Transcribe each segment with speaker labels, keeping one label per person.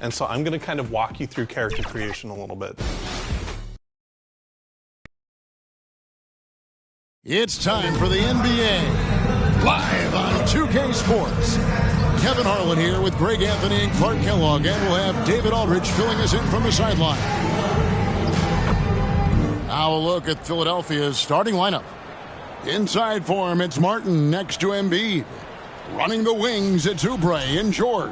Speaker 1: And so I'm going to kind of walk you through character creation a little bit.
Speaker 2: It's time for the NBA, live on 2K Sports. Kevin Harlan here with Greg Anthony and Clark Kellogg, and we'll have David Aldridge filling us in from the sideline. Now a look at Philadelphia's starting lineup. Inside for him, it's Martin next to Embiid. Running the wings, it's Oubre and George.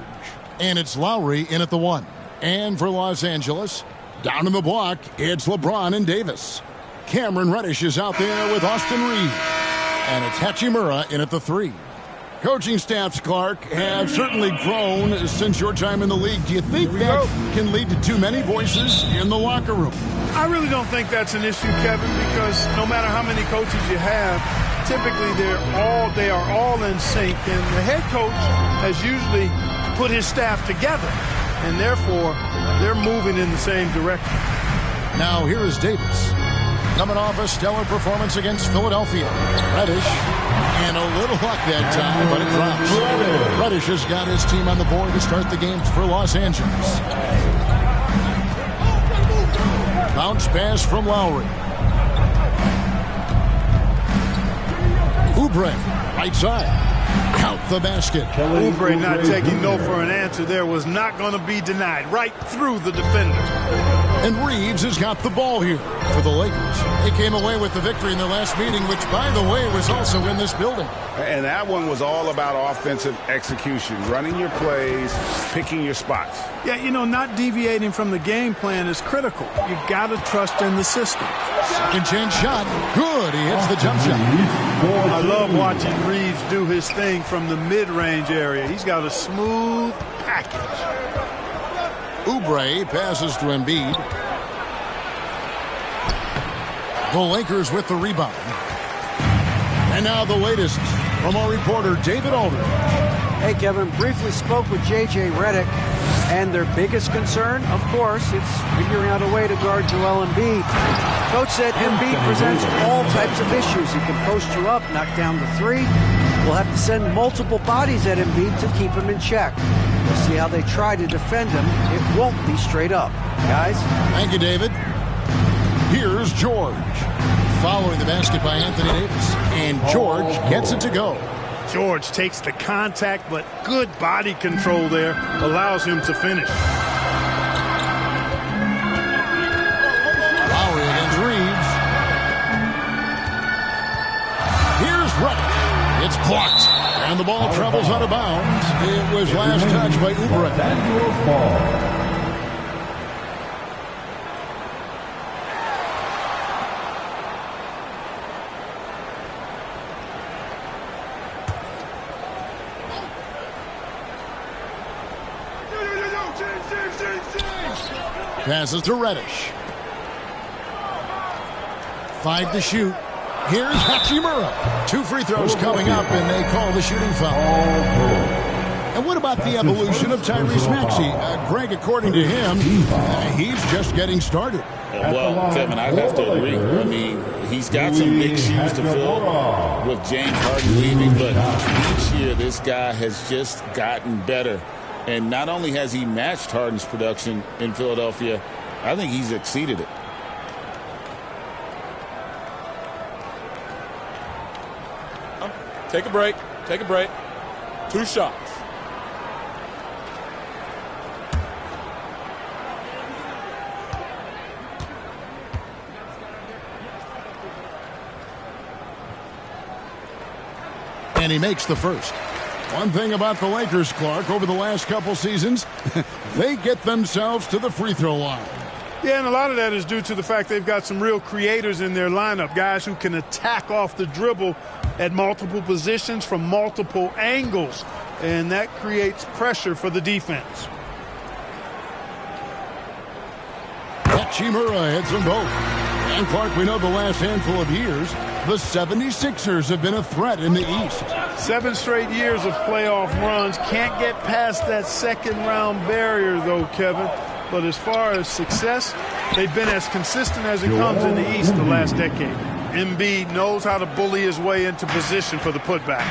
Speaker 2: And it's Lowry in at the 1. And for Los Angeles, down in the block, it's LeBron and Davis. Cameron Reddish is out there with Austin Reeves. And it's Hachimura in at the 3. Coaching staffs, Clark, have certainly grown since your time in the league. Do you think that can lead to too many voices in the locker room?
Speaker 3: I really don't think that's an issue, Kevin, because no matter how many coaches you have, typically they are all in sync, and the head coach has usually put his staff together, and therefore they're moving in the same direction.
Speaker 2: Now here is Davis, coming off a stellar performance against Philadelphia. Reddish, and a little luck that time, but it drops. Reddish has got his team on the board to start the games for Los Angeles. Bounce pass from Lowry. Oubre, right side. Count the basket.
Speaker 3: Oubre not taking no for an answer there was not going to be denied. Right through the defender.
Speaker 2: And Reeves has got the ball here for the Lakers. They came away with the victory in their last meeting, which, by the way, was also in this building.
Speaker 4: And that one was all about offensive execution, running your plays, picking your spots.
Speaker 3: Yeah, you know, not deviating from the game plan is critical. You got to trust in the system.
Speaker 2: Second chance shot. Good. He hits the jump shot.
Speaker 3: I love watching Reeves do his thing from the mid-range area. He's got a smooth package.
Speaker 2: Oubre passes to Embiid. The Lakers with the rebound. And now the latest from our reporter, David Aldridge.
Speaker 5: Hey, Kevin, briefly spoke with J.J. Redick, and their biggest concern, of course, it's figuring out a way to guard Joel Embiid. Coach said Embiid presents all types of issues. He can post you up, knock down the 3. We'll have to send multiple bodies at Embiid to keep him in check. We'll see how they try to defend him. It won't be straight up. Guys?
Speaker 2: Thank you, David. Here's George. Following the basket by Anthony Davis. And George gets it to go.
Speaker 3: George takes the contact, but good body control there allows him to finish.
Speaker 2: Lowry against Reeves. Here's Reddish. It's blocked. And the ball travels out of bounds. It was last touched by Oubre. Passes to Reddish. 5 to shoot. Here's Hachimura. 2 free throws coming up, and they call the shooting foul. And what about the evolution of Tyrese Maxey? Greg, according to him, he's just getting started.
Speaker 6: Well, Kevin, I have to agree. I mean, he's got some big shoes to fill with James Harden leaving, but each year this guy has just gotten better. And not only has he matched Harden's production in Philadelphia, I think he's exceeded it.
Speaker 7: Take a break. Take a break. 2 shots.
Speaker 2: And he makes the first. One thing about the Lakers, Clark, over the last couple seasons, they get themselves to the free throw line.
Speaker 3: Yeah, and a lot of that is due to the fact they've got some real creators in their lineup, guys who can attack off the dribble at multiple positions from multiple angles, and that creates pressure for the defense.
Speaker 2: Hachimura hits them both. And Clark, we know the last handful of years, the 76ers have been a threat in the East.
Speaker 3: 7 straight years of playoff runs. Can't get past that second-round barrier, though, Kevin. But as far as success, they've been as consistent as it comes in the East the last decade. Embiid knows how to bully his way into position for the putback.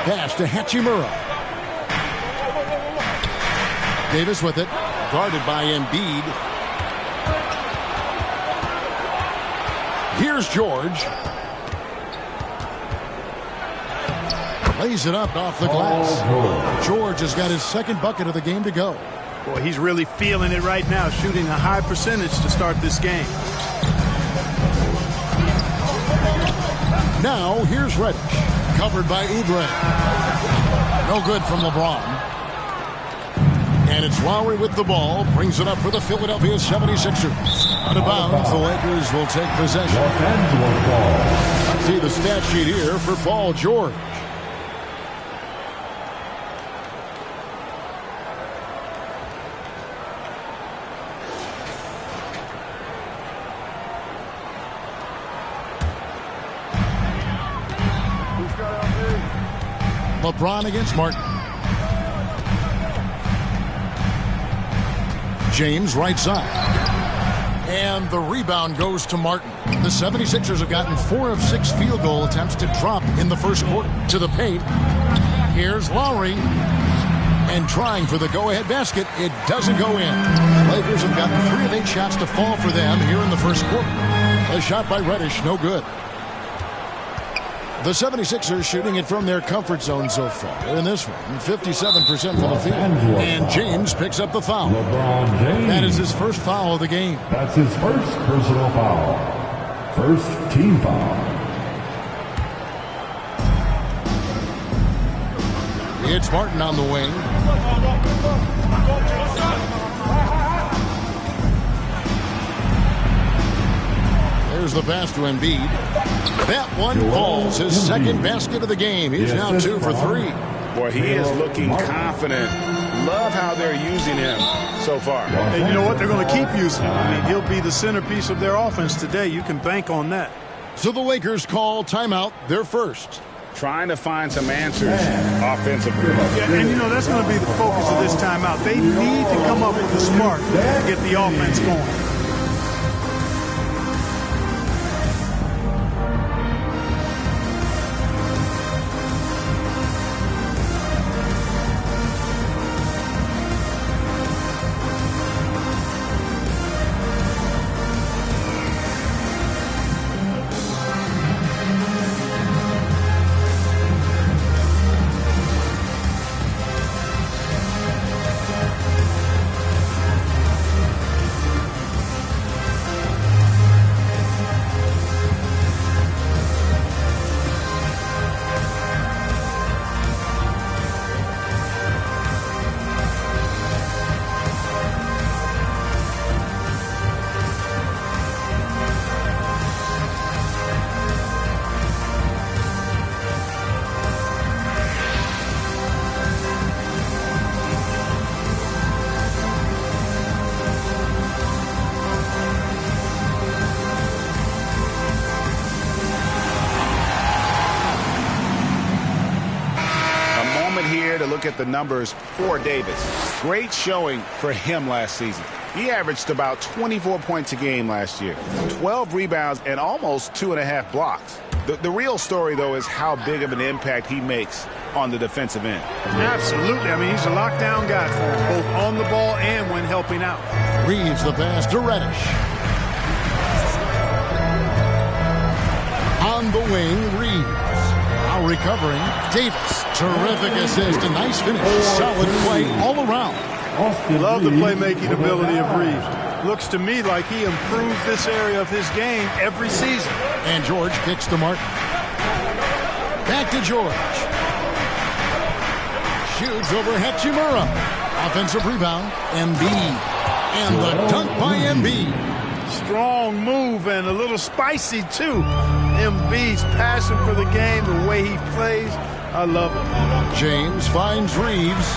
Speaker 2: Pass to Hachimura. Davis with it, guarded by Embiid. Here's George. Lays it up off the glass. George has got his second bucket of the game to go.
Speaker 3: Boy, he's really feeling it right now, shooting a high percentage to start this game.
Speaker 2: Now, here's Reddish, covered by Oubre. No good from LeBron. And it's Lowry with the ball, brings it up for the Philadelphia 76ers. Out of bounds, the Lakers will take possession. See the stat sheet here for Paul George. LeBron against Martin. James right side. And the rebound goes to Martin. The 76ers have gotten 4 of 6 field goal attempts to drop in the first quarter. To the paint. Here's Lowry. And trying for the go-ahead basket. It doesn't go in. Lakers have gotten 3 of 8 shots to fall for them here in the first quarter. A shot by Reddish, no good. The 76ers shooting it from their comfort zone so far. In this one, 57% from the field. And James picks up the foul. That is his first foul of the game.
Speaker 8: That's his first personal foul. First team foul.
Speaker 2: It's Martin on the wing. There's the pass to Embiid. That one falls. His second basket of the game. He's now 2 for 3.
Speaker 4: Boy, he is looking confident. Love how they're using him so far.
Speaker 3: And you know what? They're going to keep using him. I mean, he'll be the centerpiece of their offense today. You can bank on that.
Speaker 2: So the Lakers call timeout, their first.
Speaker 4: Trying to find some answers offensively.
Speaker 3: Yeah, and you know, that's going to be the focus of this timeout. They need to come up with a spark to get the offense going.
Speaker 4: Look at the numbers for Davis. Great showing for him last season. He averaged about 24 points a game last year, 12 rebounds, and almost 2.5 blocks. The real story, though, is how big of an impact he makes on the defensive end.
Speaker 3: Absolutely. I mean, he's a lockdown guy for him, both on the ball and when helping out.
Speaker 2: Reeves the pass to Reddish. On the wing, Reeves. Now recovering, Davis. Terrific assist, a nice finish. Solid play all around.
Speaker 3: Love the playmaking ability of Reeves. Looks to me like he improves this area of his game every season.
Speaker 2: And George kicks to Martin. Back to George. Shoots over Hachimura. Offensive rebound, Embiid. And the dunk by Embiid.
Speaker 3: Strong move and a little spicy, too. Embiid's passion for the game, the way he plays, I love it.
Speaker 2: James finds Reeves.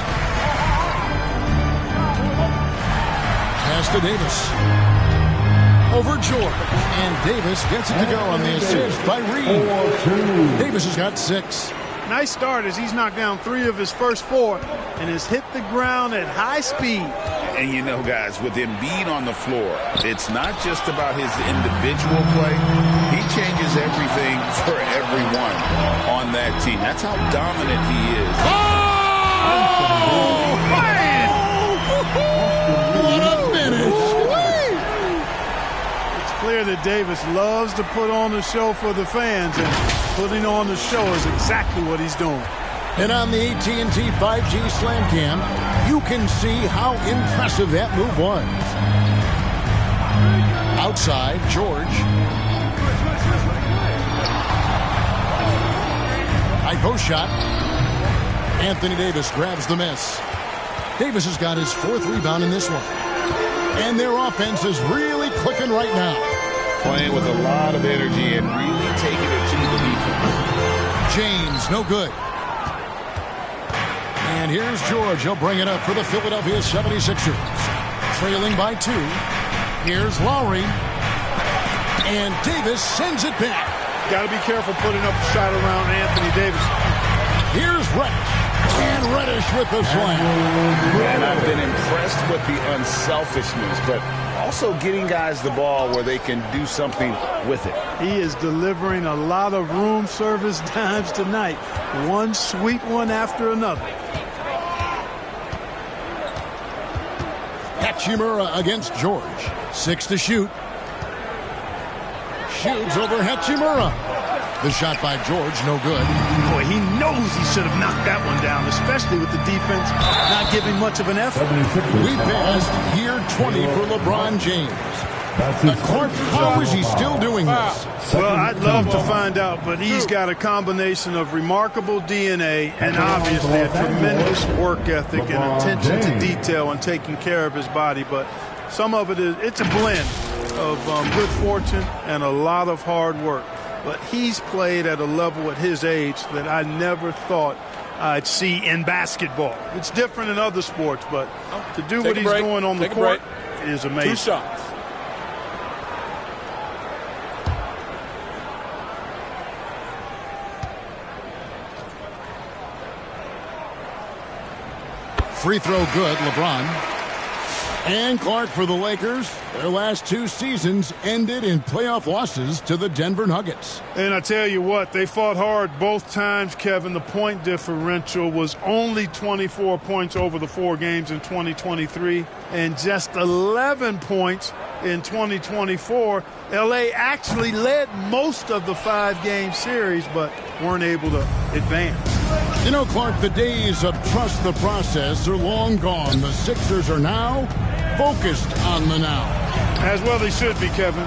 Speaker 2: Pass to Davis. Over George. And Davis gets it to go on the assist by Reeves. Davis has got 6.
Speaker 3: Nice start as he's knocked down 3 of his first 4 and has hit the ground at high speed.
Speaker 4: And you know, guys, with Embiid on the floor, it's not just about his individual play. He changes everything for everyone on that team. That's how dominant he is.
Speaker 2: Oh!
Speaker 3: Davis loves to put on the show for the fans, and putting on the show is exactly what he's doing.
Speaker 2: And on the AT&T 5G Slam Cam, you can see how impressive that move was. Outside, George. High post shot. Anthony Davis grabs the miss. Davis has got his 4th rebound in this one. And their offense is really clicking right now.
Speaker 6: Playing with a lot of energy and really taking it to the defense.
Speaker 2: James, no good. And here's George. He'll bring it up for the Philadelphia 76ers. Trailing by 2. Here's Lowry. And Davis sends it back.
Speaker 3: Got to be careful putting up a shot around Anthony Davis.
Speaker 2: Here's Reddish. And Reddish with the slam.
Speaker 6: And I've been impressed with the unselfishness, but also getting guys the ball where they can do something with it.
Speaker 3: He is delivering a lot of room service dimes tonight. One sweet one after another.
Speaker 2: Hachimura against George. 6 to shoot. Shoots over Hachimura. The shot by George, no good.
Speaker 3: Boy, he knows he should have knocked that one down, especially with the defense not giving much of an effort.
Speaker 2: We passed year 20 for LeBron James. Clark, how is he still doing this?
Speaker 3: Well, I'd love to find out, but he's got a combination of remarkable DNA and obviously a tremendous work ethic and attention to detail and taking care of his body. But some of it's a blend of good fortune and a lot of hard work. But he's played at a level at his age that I never thought I'd see in basketball. It's different in other sports, but to do what he's doing on the court is amazing.
Speaker 7: 2 shots.
Speaker 2: Free throw good, LeBron. And Clark for the Lakers. Their last 2 seasons ended in playoff losses to the Denver Nuggets.
Speaker 3: And I tell you what, they fought hard both times, Kevin. The point differential was only 24 points over the 4 games in 2023 and just 11 points in 2024. LA actually led most of the 5-game series, but weren't able to advance.
Speaker 2: You know, Clark, the days of trust the process are long gone. The Sixers are now focused on the now.
Speaker 3: As well they should be, Kevin.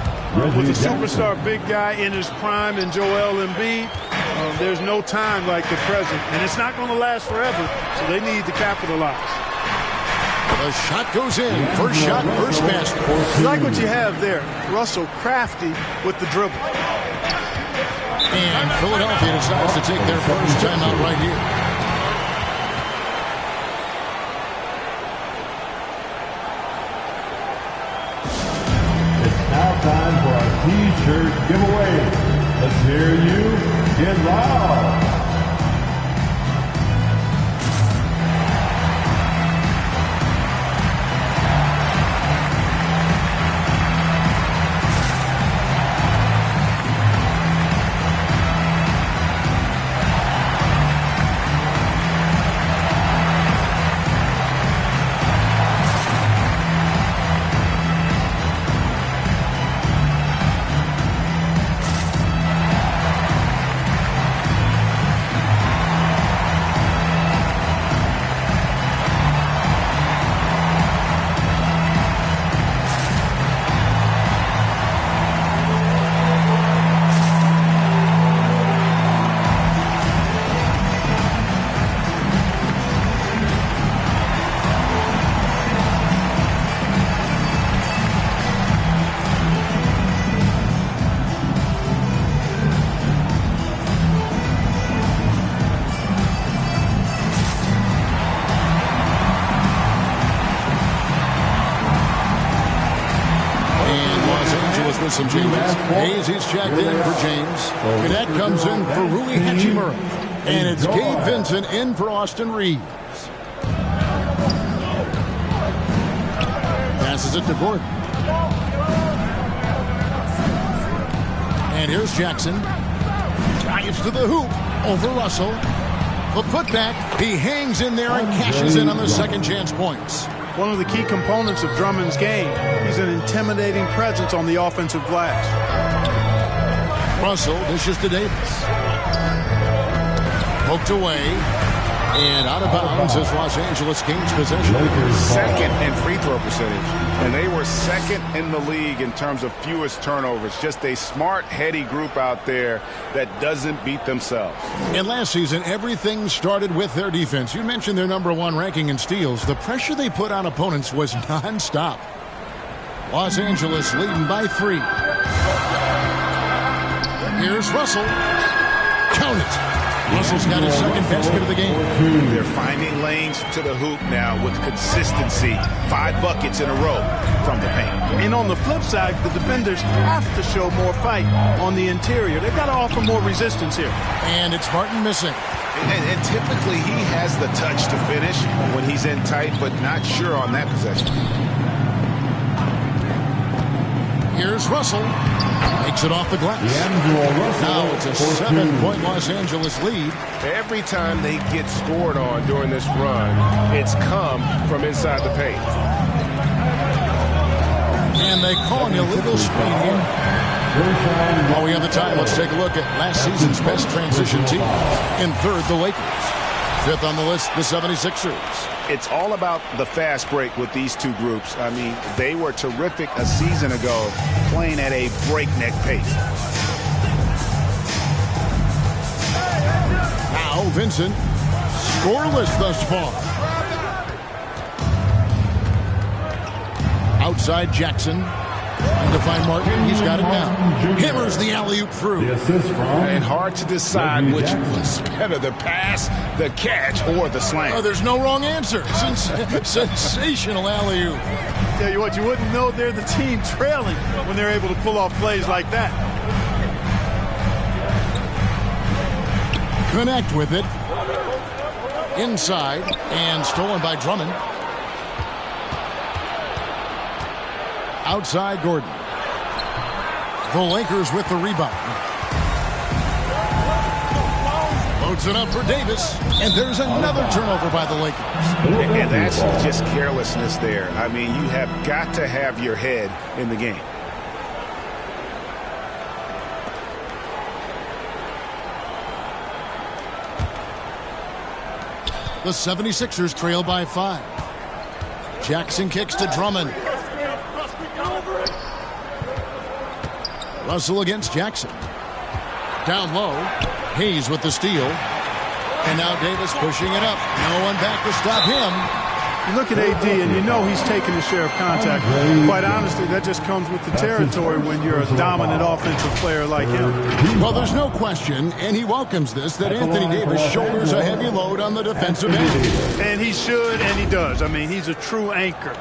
Speaker 3: With a superstar big guy in his prime and Joel Embiid, there's no time like the present. And it's not going to last forever, so they need to capitalize.
Speaker 2: The shot goes in. First shot, first basket.
Speaker 3: You like what you have there. Russell crafty with the dribble.
Speaker 2: And Philadelphia decides to take their first timeout right here.
Speaker 8: It's now time for our T-shirt giveaway. Let's hear you get loud.
Speaker 2: Some James. Hayes, he's checked in for James. Cadet comes in for Rui Hachimura. And it's Gabe Vincent in for Austin Reeves. Passes it to Gordon. And here's Jackson. Drives to the hoop over Russell. The putback. He hangs in there and cashes in on the second chance points.
Speaker 3: one of the key components of Drummond's game. He's an intimidating presence on the offensive glass.
Speaker 2: Russell dishes to Davis. Poked away. And out of bounds as Los Angeles gains possession.
Speaker 4: Second in free throw percentage. And they were second in the league in terms of fewest turnovers. Just a smart, heady group out there that doesn't beat themselves.
Speaker 2: And last season, everything started with their defense. You mentioned their #1 ranking in steals. The pressure they put on opponents was nonstop. Los Angeles leading by 3. Here's Russell. Count it. Russell's got his second basket of the game.
Speaker 4: They're finding lanes to the hoop now with consistency. 5 buckets in a row from the paint.
Speaker 3: And on the flip side, the defenders have to show more fight on the interior. They've got to offer more resistance here.
Speaker 2: And it's Martin missing.
Speaker 4: And typically he has the touch to finish when he's in tight, but not sure on that possession.
Speaker 2: Here's Russell. Takes it off the glass. Now it's a 7-point Los Angeles lead.
Speaker 9: Every time they get scored on during this run, it's come from inside the paint.
Speaker 2: And they call an illegal screen here. While we have the time, let's take a look at last season's best transition team. In third, the Lakers. Fifth on the list, the 76ers.
Speaker 4: It's all about the fast break with these two groups. I mean, they were terrific a season ago, playing at a breakneck pace.
Speaker 2: Now Vincent, scoreless thus far. Outside Jackson. Trying to find Martin. He's got it now. Hammers the alley-oop through.
Speaker 4: And hard to decide which was better, the pass, the catch, or the slam.
Speaker 2: Oh, there's no wrong answer. Sensational alley-oop.
Speaker 3: Tell you what, you wouldn't know they're the team trailing when they're able to pull off plays like that.
Speaker 2: Connect with it. Inside and stolen by Drummond. Outside Gordon. The Lakers with the rebound. Loads it up for Davis. And there's another turnover by the Lakers.
Speaker 4: And that's just carelessness there. I mean, you have got to have your head in the game.
Speaker 2: The 76ers trail by 5. Jackson kicks to Drummond. Russell against Jackson. Down low. Hayes with the steal. And now Davis pushing it up. No one back to stop him.
Speaker 3: You look at AD and you know he's taking a share of contact. Quite honestly, that just comes with the territory when you're a dominant offensive player like him.
Speaker 2: Well, there's no question, and he welcomes this, that Anthony Davis shoulders a heavy load on the defensive end.
Speaker 3: And he should, and he does. I mean, he's a true anchor.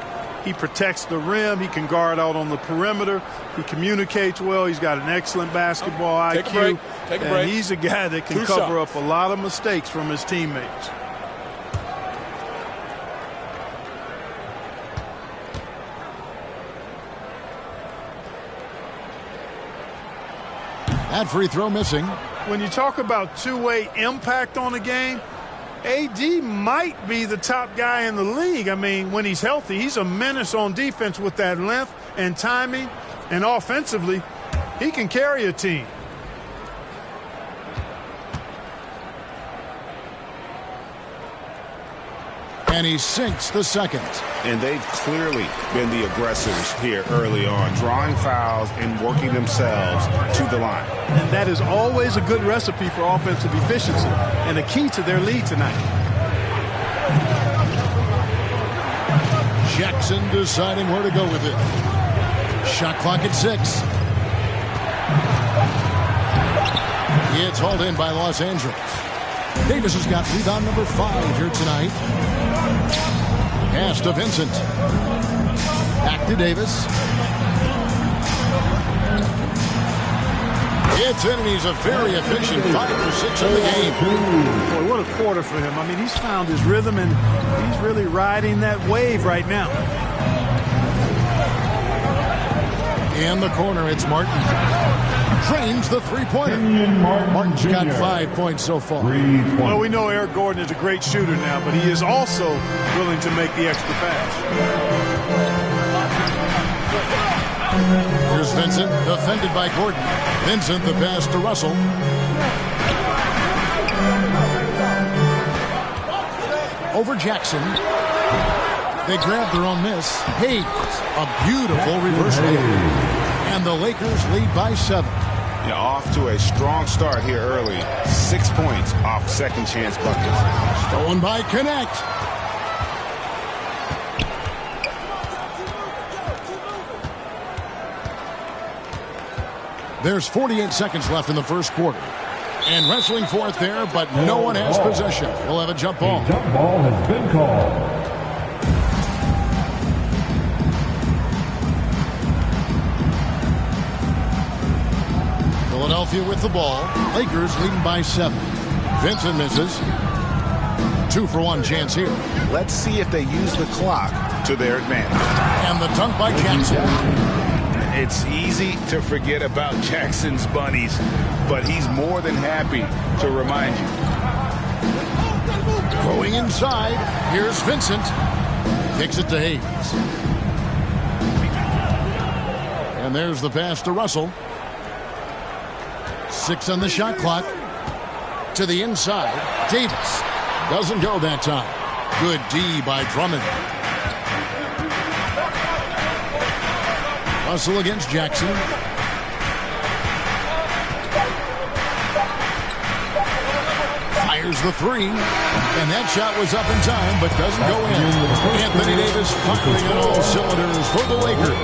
Speaker 3: He protects the rim. He can guard out on the perimeter. He communicates well. He's got an excellent basketball IQ.
Speaker 7: Take a break. Take a break.
Speaker 3: And he's a guy that can cover up a lot of mistakes from his teammates.
Speaker 2: That free throw missing.
Speaker 3: When you talk about two-way impact on the game, AD might be the top guy in the league. I mean, when he's healthy, he's a menace on defense with that length and timing. And offensively, he can carry a team.
Speaker 2: And he sinks the second.
Speaker 4: And they've clearly been the aggressors here early on, drawing fouls and working themselves to the line.
Speaker 3: And that is always a good recipe for offensive efficiency and a key to their lead tonight.
Speaker 2: Jackson deciding where to go with it. Shot clock at 6. It's hauled in by Los Angeles. Davis has got rebound number 5 here tonight. Pass to Vincent. Back to Davis. It's in, and he's a very efficient 5 for 6 in the game.
Speaker 3: Boy, what a quarter for him. I mean, he's found his rhythm, and he's really riding that wave right now.
Speaker 2: In the corner, it's Martin. drains the three-pointer. Martin's got 5 points so far.
Speaker 3: Well, we know Eric Gordon is a great shooter now, but he is also willing to make the extra pass.
Speaker 2: Here's Vincent, defended by Gordon. Vincent, the pass to Russell. Over Jackson. They grab their own miss. Hayes, a beautiful reverse layup. And the Lakers lead by 7.
Speaker 4: Yeah, off to a strong start here early. 6 points off second chance buckets.
Speaker 2: Stolen by Connect. There's 48 seconds left in the first quarter. And wrestling for it there, but no one has possession. We'll have a jump ball.
Speaker 8: A jump ball has been called.
Speaker 2: Philadelphia with the ball. Lakers leading by 7. Vincent misses. 2-for-1 chance here.
Speaker 4: Let's see if they use the clock to their advantage.
Speaker 2: And the dunk by Jackson.
Speaker 4: It's easy to forget about Jackson's bunnies, but he's more than happy to remind you.
Speaker 2: Going inside. Here's Vincent. Kicks it to Hayes. And there's the pass to Russell. 6 on the shot clock. To the inside. Davis. Doesn't go that time. Good D by Drummond. Russell against Jackson. Fires the three. And that shot was up in time, but doesn't go in. Anthony Davis firing on all cylinders for the Lakers.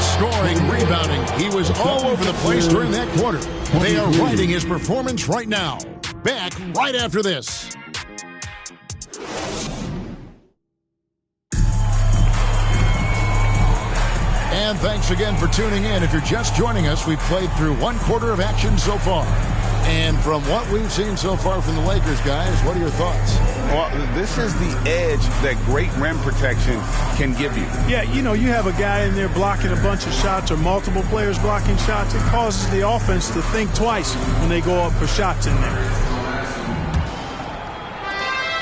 Speaker 2: Scoring, rebounding. He was all over the place during that quarter. They are riding his performance right now. Back right after this. And thanks again for tuning in. If you're just joining us, we've played through one quarter of action so far. And from what we've seen so far from the Lakers, guys, what are your thoughts?
Speaker 4: Well, this is the edge that great rim protection can give you.
Speaker 3: Yeah, you know, you have a guy in there blocking a bunch of shots or multiple players blocking shots. It causes the offense to think twice when they go up for shots in there.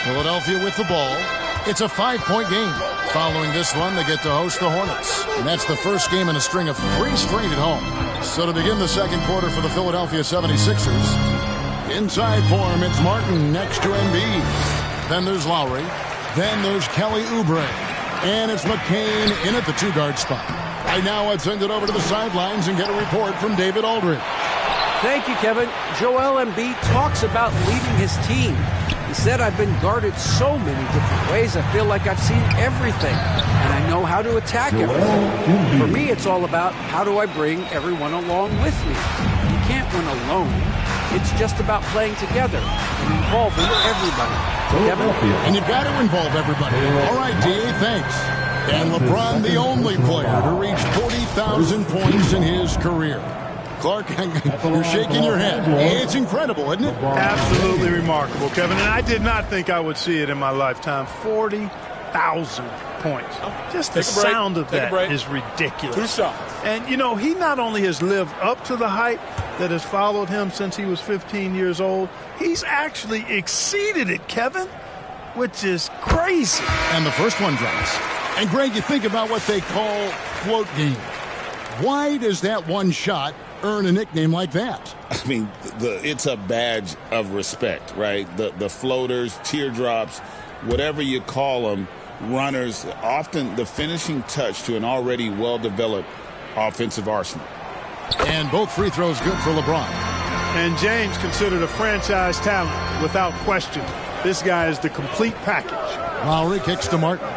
Speaker 2: Philadelphia with the ball. It's a 5-point game. Following this one, they get to host the Hornets. And that's the first game in a string of 3 straight at home. So to begin the second quarter for the Philadelphia 76ers, inside for him, it's Martin next to Embiid. Then there's Lowry. Then there's Kelly Oubre. And it's McCain in at the 2-guard spot. Right now, let's send it over to the sidelines and get a report from David Aldridge.
Speaker 5: Thank you, Kevin. Joel Embiid talks about leading his team. He said, I've been guarded so many different ways. I feel like I've seen everything, and I know how to attack everything. For me, it's all about how do I bring everyone along with me. You can't win alone. It's just about playing together and involving everybody. Kevin?
Speaker 2: And you've got to involve everybody. All right, D, thanks. And LeBron, the only player to reach 40,000 points in his career. Clark, you're shaking your head. It's incredible, isn't it?
Speaker 3: Absolutely remarkable, Kevin. And I did not think I would see it in my lifetime. 40,000 points. Just the sound of that is ridiculous.
Speaker 7: 2 shots.
Speaker 3: And, you know, he not only has lived up to the hype that has followed him since he was 15 years old, he's actually exceeded it, Kevin, which is crazy.
Speaker 2: And the first one drops. And, Greg, you think about what they call float game. Why does that one shot earn a nickname like that?
Speaker 6: I mean, it's a badge of respect, right? The floaters, teardrops, whatever you call them, runners, often the finishing touch to an already well-developed offensive arsenal.
Speaker 2: And both free throws good for LeBron.
Speaker 3: And James considered a franchise talent without question. This guy is the complete package.
Speaker 2: Lowry kicks to Martin.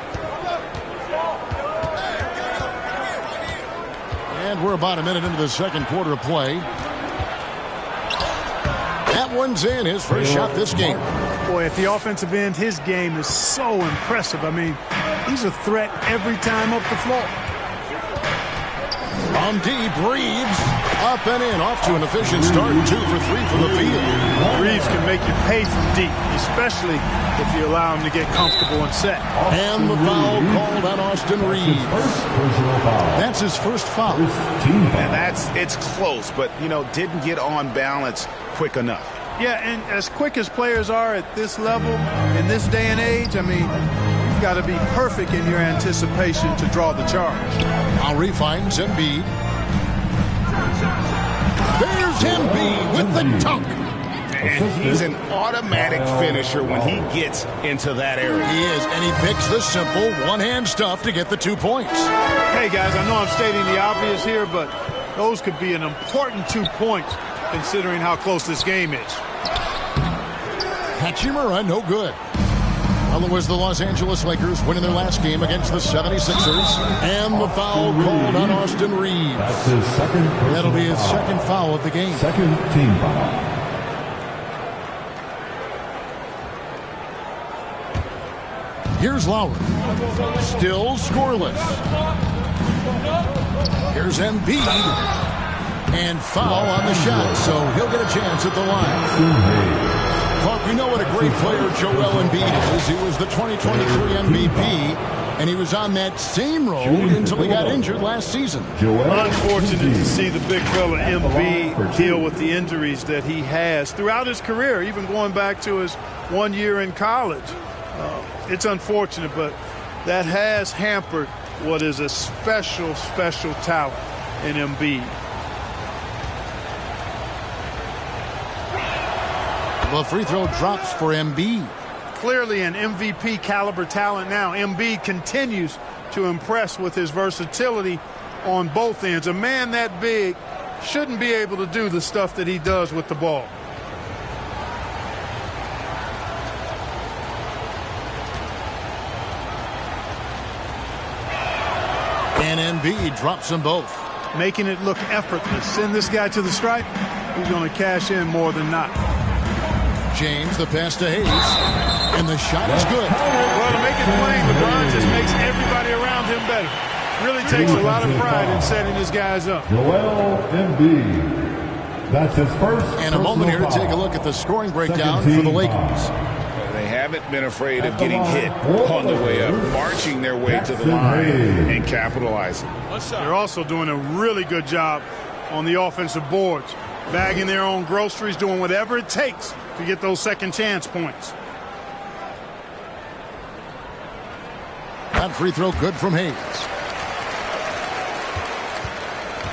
Speaker 2: And we're about a minute into the second quarter of play. That one's in, his first shot this game.
Speaker 3: Boy, at the offensive end, his game is so impressive. I mean, he's a threat every time up the floor.
Speaker 2: On deep, Reeves up and in, off to an efficient start, 2 for 3 from the field.
Speaker 3: Reeves can make you pay from deep, especially if you allow him to get comfortable and set.
Speaker 2: And the foul called called on Austin Reeves. That's his first foul.
Speaker 4: And it's close, but, didn't get on balance quick enough.
Speaker 3: Yeah, and as quick as players are at this level, in this day and age, you've got to be perfect in your anticipation to draw the charge.
Speaker 2: Lowry finds Embiid. There's Embiid with the dunk.
Speaker 4: And he's an automatic finisher when he gets into that area.
Speaker 2: He is, and he picks the simple one-hand stuff to get the 2 points.
Speaker 3: Hey, guys, I know I'm stating the obvious here, but those could be an important 2 points considering how close this game is.
Speaker 2: Hachimura, no good. Well, it was the Los Angeles Lakers winning their last game against the 76ers. And the foul called on Austin Reeves.
Speaker 8: That's his second.
Speaker 2: That'll be his second foul of the game.
Speaker 8: Second team foul.
Speaker 2: Here's Lowry. Still scoreless. Here's Embiid. And foul on the shot, so he'll get a chance at the line. Clark, we know what a great player Joel Embiid is. He was the 2023 MVP, and he was on that same road until he got injured last season.
Speaker 3: Unfortunate to see the big fella Embiid deal with the injuries that he has throughout his career, even going back to his 1 year in college. It's unfortunate, but that has hampered what is a special, special talent in Embiid.
Speaker 2: The free throw drops for Embiid.
Speaker 3: Clearly an MVP caliber talent now. Embiid continues to impress with his versatility on both ends. A man that big shouldn't be able to do the stuff that he does with the ball.
Speaker 2: And Embiid drops them both.
Speaker 3: Making it look effortless. Send this guy to the stripe. He's going to cash in more than not.
Speaker 2: James, the pass to Hayes, and the shot is good.
Speaker 3: Well, to make it plain, LeBron just makes everybody around him better. Really takes a lot of pride in setting his guys up.
Speaker 8: Joel Embiid. That's his first.
Speaker 2: And a moment here to take a look at the scoring breakdown for the Lakers.
Speaker 4: They haven't been afraid of getting hit on the way up, marching their way to the line and capitalizing.
Speaker 3: They're also doing a really good job on the offensive boards, bagging their own groceries, doing whatever it takes to get those second chance points.
Speaker 2: That free throw good from Hayes.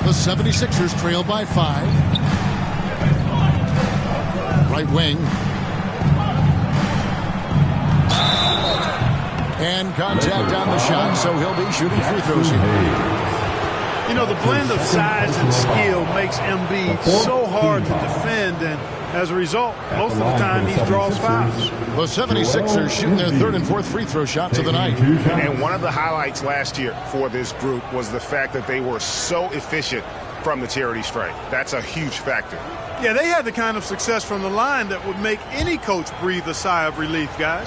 Speaker 2: The 76ers trail by 5. Right wing. And contact on the shot, so he'll be shooting free throws here.
Speaker 3: You know, the blend of size and skill makes Embiid so hard to defend, and as a result, most of the time he draws fouls.
Speaker 2: The 76ers shooting their third and fourth free throw shots of the night.
Speaker 4: And one of the highlights last year for this group was the fact that they were so efficient from the charity stripe. That's a huge factor.
Speaker 3: Yeah, they had the kind of success from the line that would make any coach breathe a sigh of relief, guys.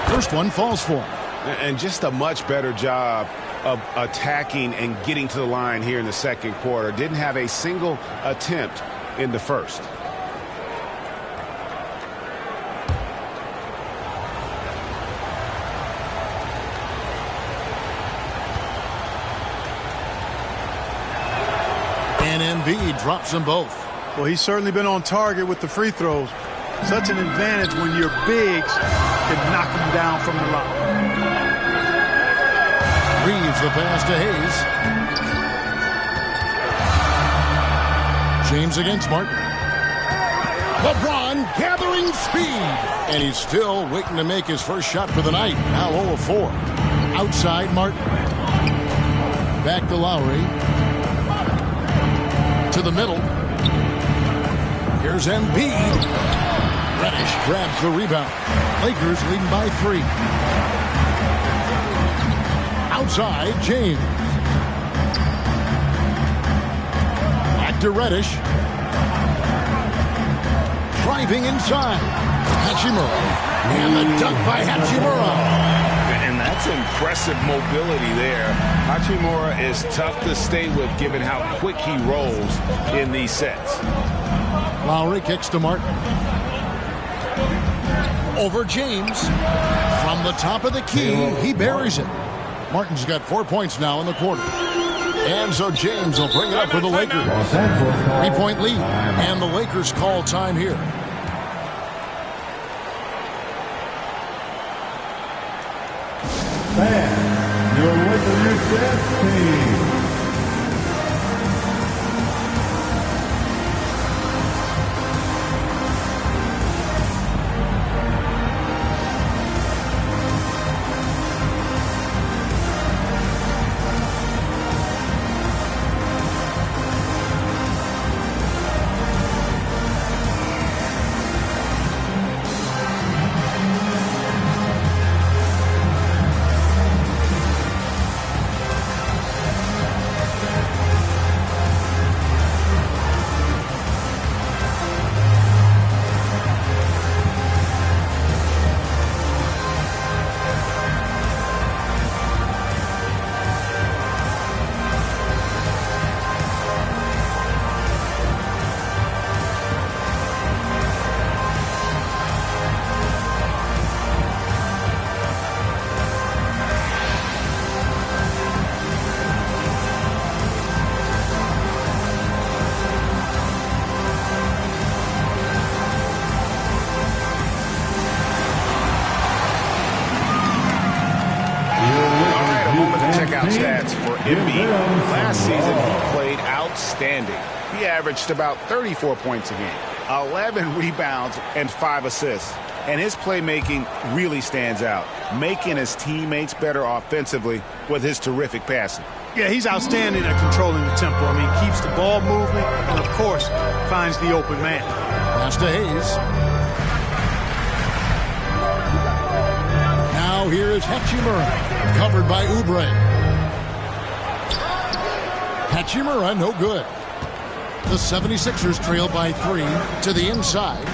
Speaker 2: First one falls for him.
Speaker 4: And just a much better job of attacking and getting to the line here in the second quarter. Didn't have a single attempt in the first.
Speaker 2: And Embiid drops them both.
Speaker 3: Well, he's certainly been on target with the free throws. Such an advantage when your bigs can knock him down from the line.
Speaker 2: Reeves the pass to Hayes. James against Martin. LeBron gathering speed. And he's still waiting to make his first shot for the night. Now 0 of 4. Outside Martin. Back to Lowry. To the middle. Here's Embiid. Reddish grabs the rebound. Lakers leading by 3. Outside, James. Back to Reddish. Driving inside. Hachimura. And the dunk by Hachimura.
Speaker 4: And that's impressive mobility there. Hachimura is tough to stay with given how quick he rolls in these sets.
Speaker 2: Lowry kicks to Martin. Over James. From the top of the key, he buries it. Martin's got 4 points now in the quarter. And so James will bring it up for the Lakers. 3-point lead. And the Lakers call time here.
Speaker 8: And your Lakers team.
Speaker 4: Stats for Embiid. Last season, he played outstanding. He averaged about 34 points a game, 11 rebounds, and 5 assists. And his playmaking really stands out, making his teammates better offensively with his terrific passing.
Speaker 3: Yeah, he's outstanding at controlling the tempo. I mean, keeps the ball moving and, of course, finds the open man.
Speaker 2: Pass to Hayes. Now here is Hachimura, covered by Oubre. Hachimura, no good. The 76ers trail by 3 to the inside.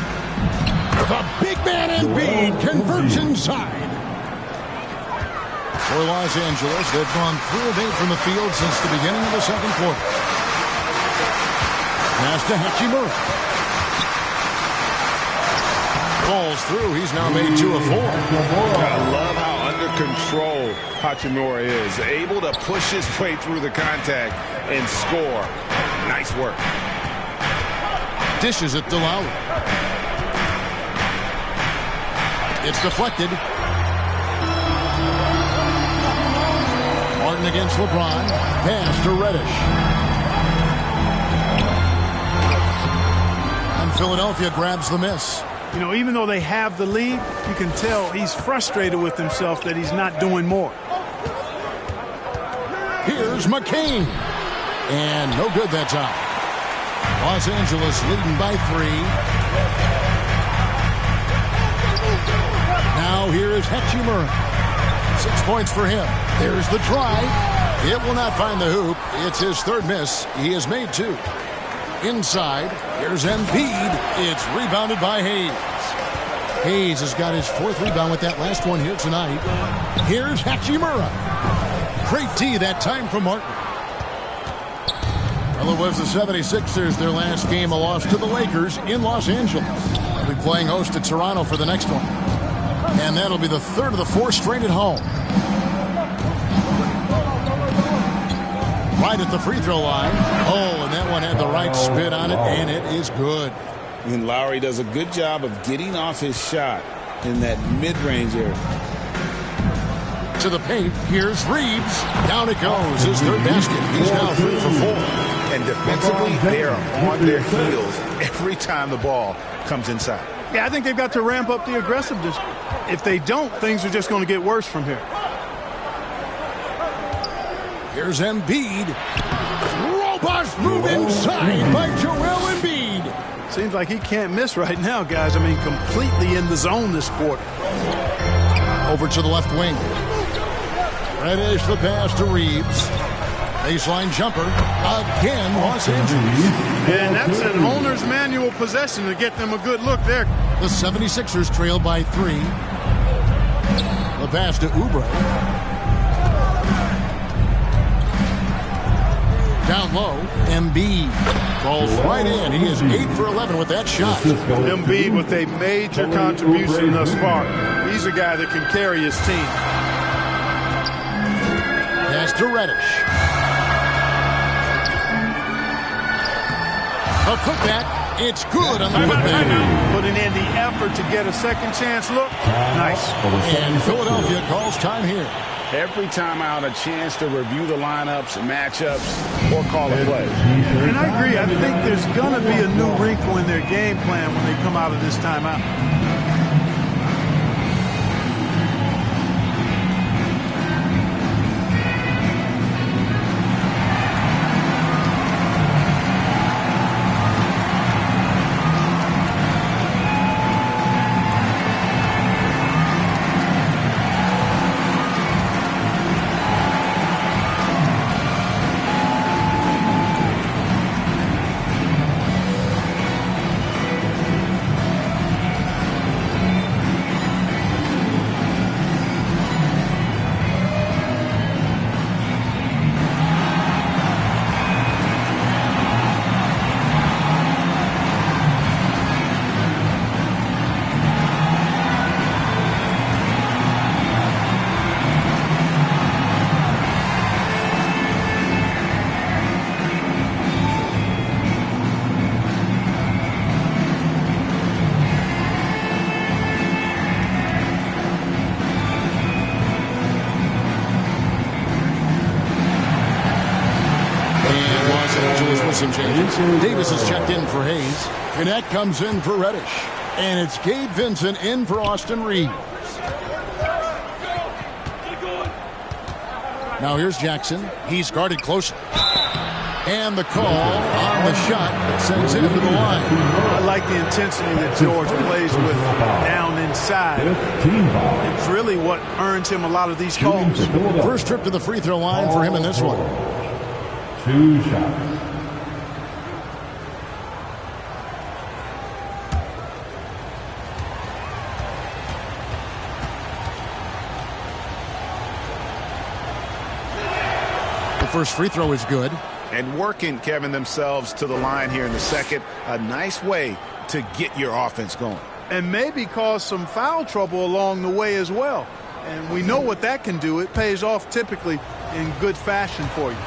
Speaker 2: The big man Embiid converts inside. For Los Angeles, they've gone 3 of 8 from the field since the beginning of the second quarter. Pass to Hachimura. Falls through. He's now made 2 of 4.
Speaker 9: I love how under control Hachimura is. Able to push his way through the contact and score. Nice work.
Speaker 2: Dishes it to Lowry. It's deflected. Martin against LeBron. Pass to Reddish. And Philadelphia grabs the miss.
Speaker 3: You know, even though they have the lead, you can tell he's frustrated with himself that he's not doing more.
Speaker 2: Here's McCain. And no good that time. Los Angeles leading by 3. Now here is Hachimura. 6 points for him. There's the drive. It will not find the hoop. It's his 3rd miss. He has made 2. Inside, here's Embiid. It's rebounded by Hayes. Hayes has got his 4th rebound with that last one here tonight. Here's Hachimura. Great D that time from Martin. Well, it was the 76ers, their last game, a loss to the Lakers in Los Angeles. They'll be playing host to Toronto for the next one. And that'll be the 3rd of the 4 straight at home. Right at the free throw line. Oh, and that one had the right spin on it, and it is good.
Speaker 6: And Lowry does a good job of getting off his shot in that mid-range area.
Speaker 2: To the paint, here's Reeves. Down it goes, his 3rd basket. He's now 3 for 4.
Speaker 4: And defensively, they are on their heels every time the ball comes inside.
Speaker 3: Yeah, I think they've got to ramp up the aggressiveness. If they don't, things are just going to get worse from here.
Speaker 2: Here's Embiid. Robust move inside by Joel Embiid.
Speaker 3: Seems like he can't miss right now, guys. I mean, completely in the zone this quarter.
Speaker 2: Over to the left wing. Reddish the pass to Reeves. Baseline jumper. Again, Los Angeles.
Speaker 3: And that's an owner's manual possession to get them a good look there.
Speaker 2: The 76ers trail by 3. The pass to Oubre. Down low, Embiid falls right in. He is 8 for 11 with that shot.
Speaker 3: Embiid with a major contribution thus far. He's a guy that can carry his team.
Speaker 2: Pass to Reddish. A putback. It's good on the putback.
Speaker 3: Putting in the effort to get a second chance look. Nice.
Speaker 2: And Philadelphia calls time here.
Speaker 4: Every time out, a chance to review the lineups, matchups, or call a play.
Speaker 3: And I agree. I think there's going to be a new wrinkle in their game plan when they come out of this timeout.
Speaker 2: Some changes. Davis is checked in for Hayes. Kunad comes in for Reddish. And it's Gabe Vincent in for Austin Reeves. Now here's Jackson. He's guarded closely. And the call on the shot that sends him to the line.
Speaker 3: I like the intensity that George plays with down inside. It's really what earns him a lot of these calls.
Speaker 2: First trip to the free throw line for him in this one.
Speaker 8: 2 shots.
Speaker 2: First free throw is good.
Speaker 4: And working, Kevin, themselves to the line here in the second. A nice way to get your offense going.
Speaker 3: And maybe cause some foul trouble along the way as well. And we know what that can do. It pays off typically in good fashion for you.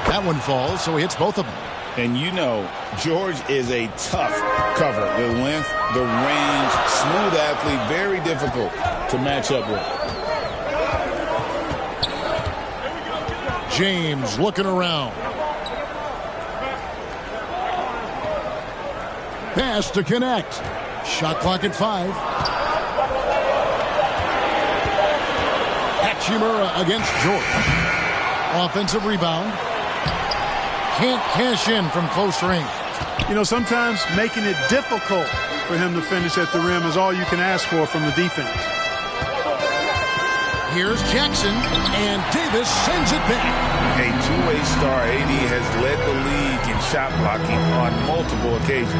Speaker 2: That one falls, so he hits both of them.
Speaker 6: And you know, George is a tough cover. The length, the range, smooth athlete, very difficult to match up with.
Speaker 2: James looking around. Pass to connect. Shot clock at 5. Hachimura against George. Offensive rebound. Can't cash in from close range.
Speaker 3: You know, sometimes making it difficult for him to finish at the rim is all you can ask for from the defense.
Speaker 2: Here's Jackson, and Davis sends it back.
Speaker 4: A two-way star, AD has led the league in shot blocking on multiple occasions.